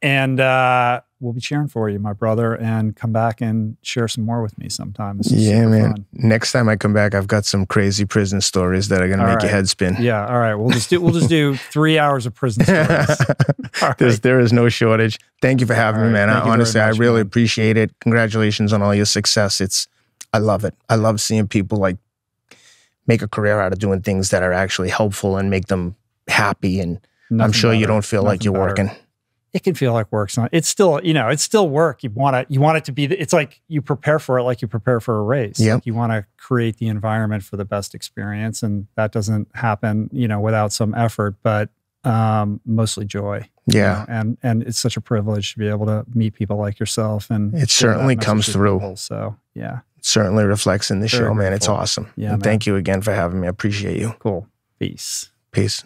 And we'll be cheering for you, my brother, and come back and share some more with me sometime. This is super fun. Next time I come back, I've got some crazy prison stories that are going to make your head spin. Yeah. All right. We'll just do 3 hours of prison stories. There is no shortage. Thank you for having me, man. Honestly, I really appreciate it. Congratulations on all your success. I love it. I love seeing people, like, make a career out of doing things that are actually helpful and make them happy. And I'm sure you don't feel like you're working. It can feel like work. It's still, it's still work. You want it to be, it's like you prepare for it like you prepare for a race. Yep. Like, you want to create the environment for the best experience. And that doesn't happen, without some effort, but mostly joy. Yeah. And it's such a privilege to be able to meet people like yourself. And it certainly comes through. People, so yeah. It certainly reflects in the show, man. It's awesome. Yeah, and thank you again for having me. I appreciate you. Cool. Peace. Peace.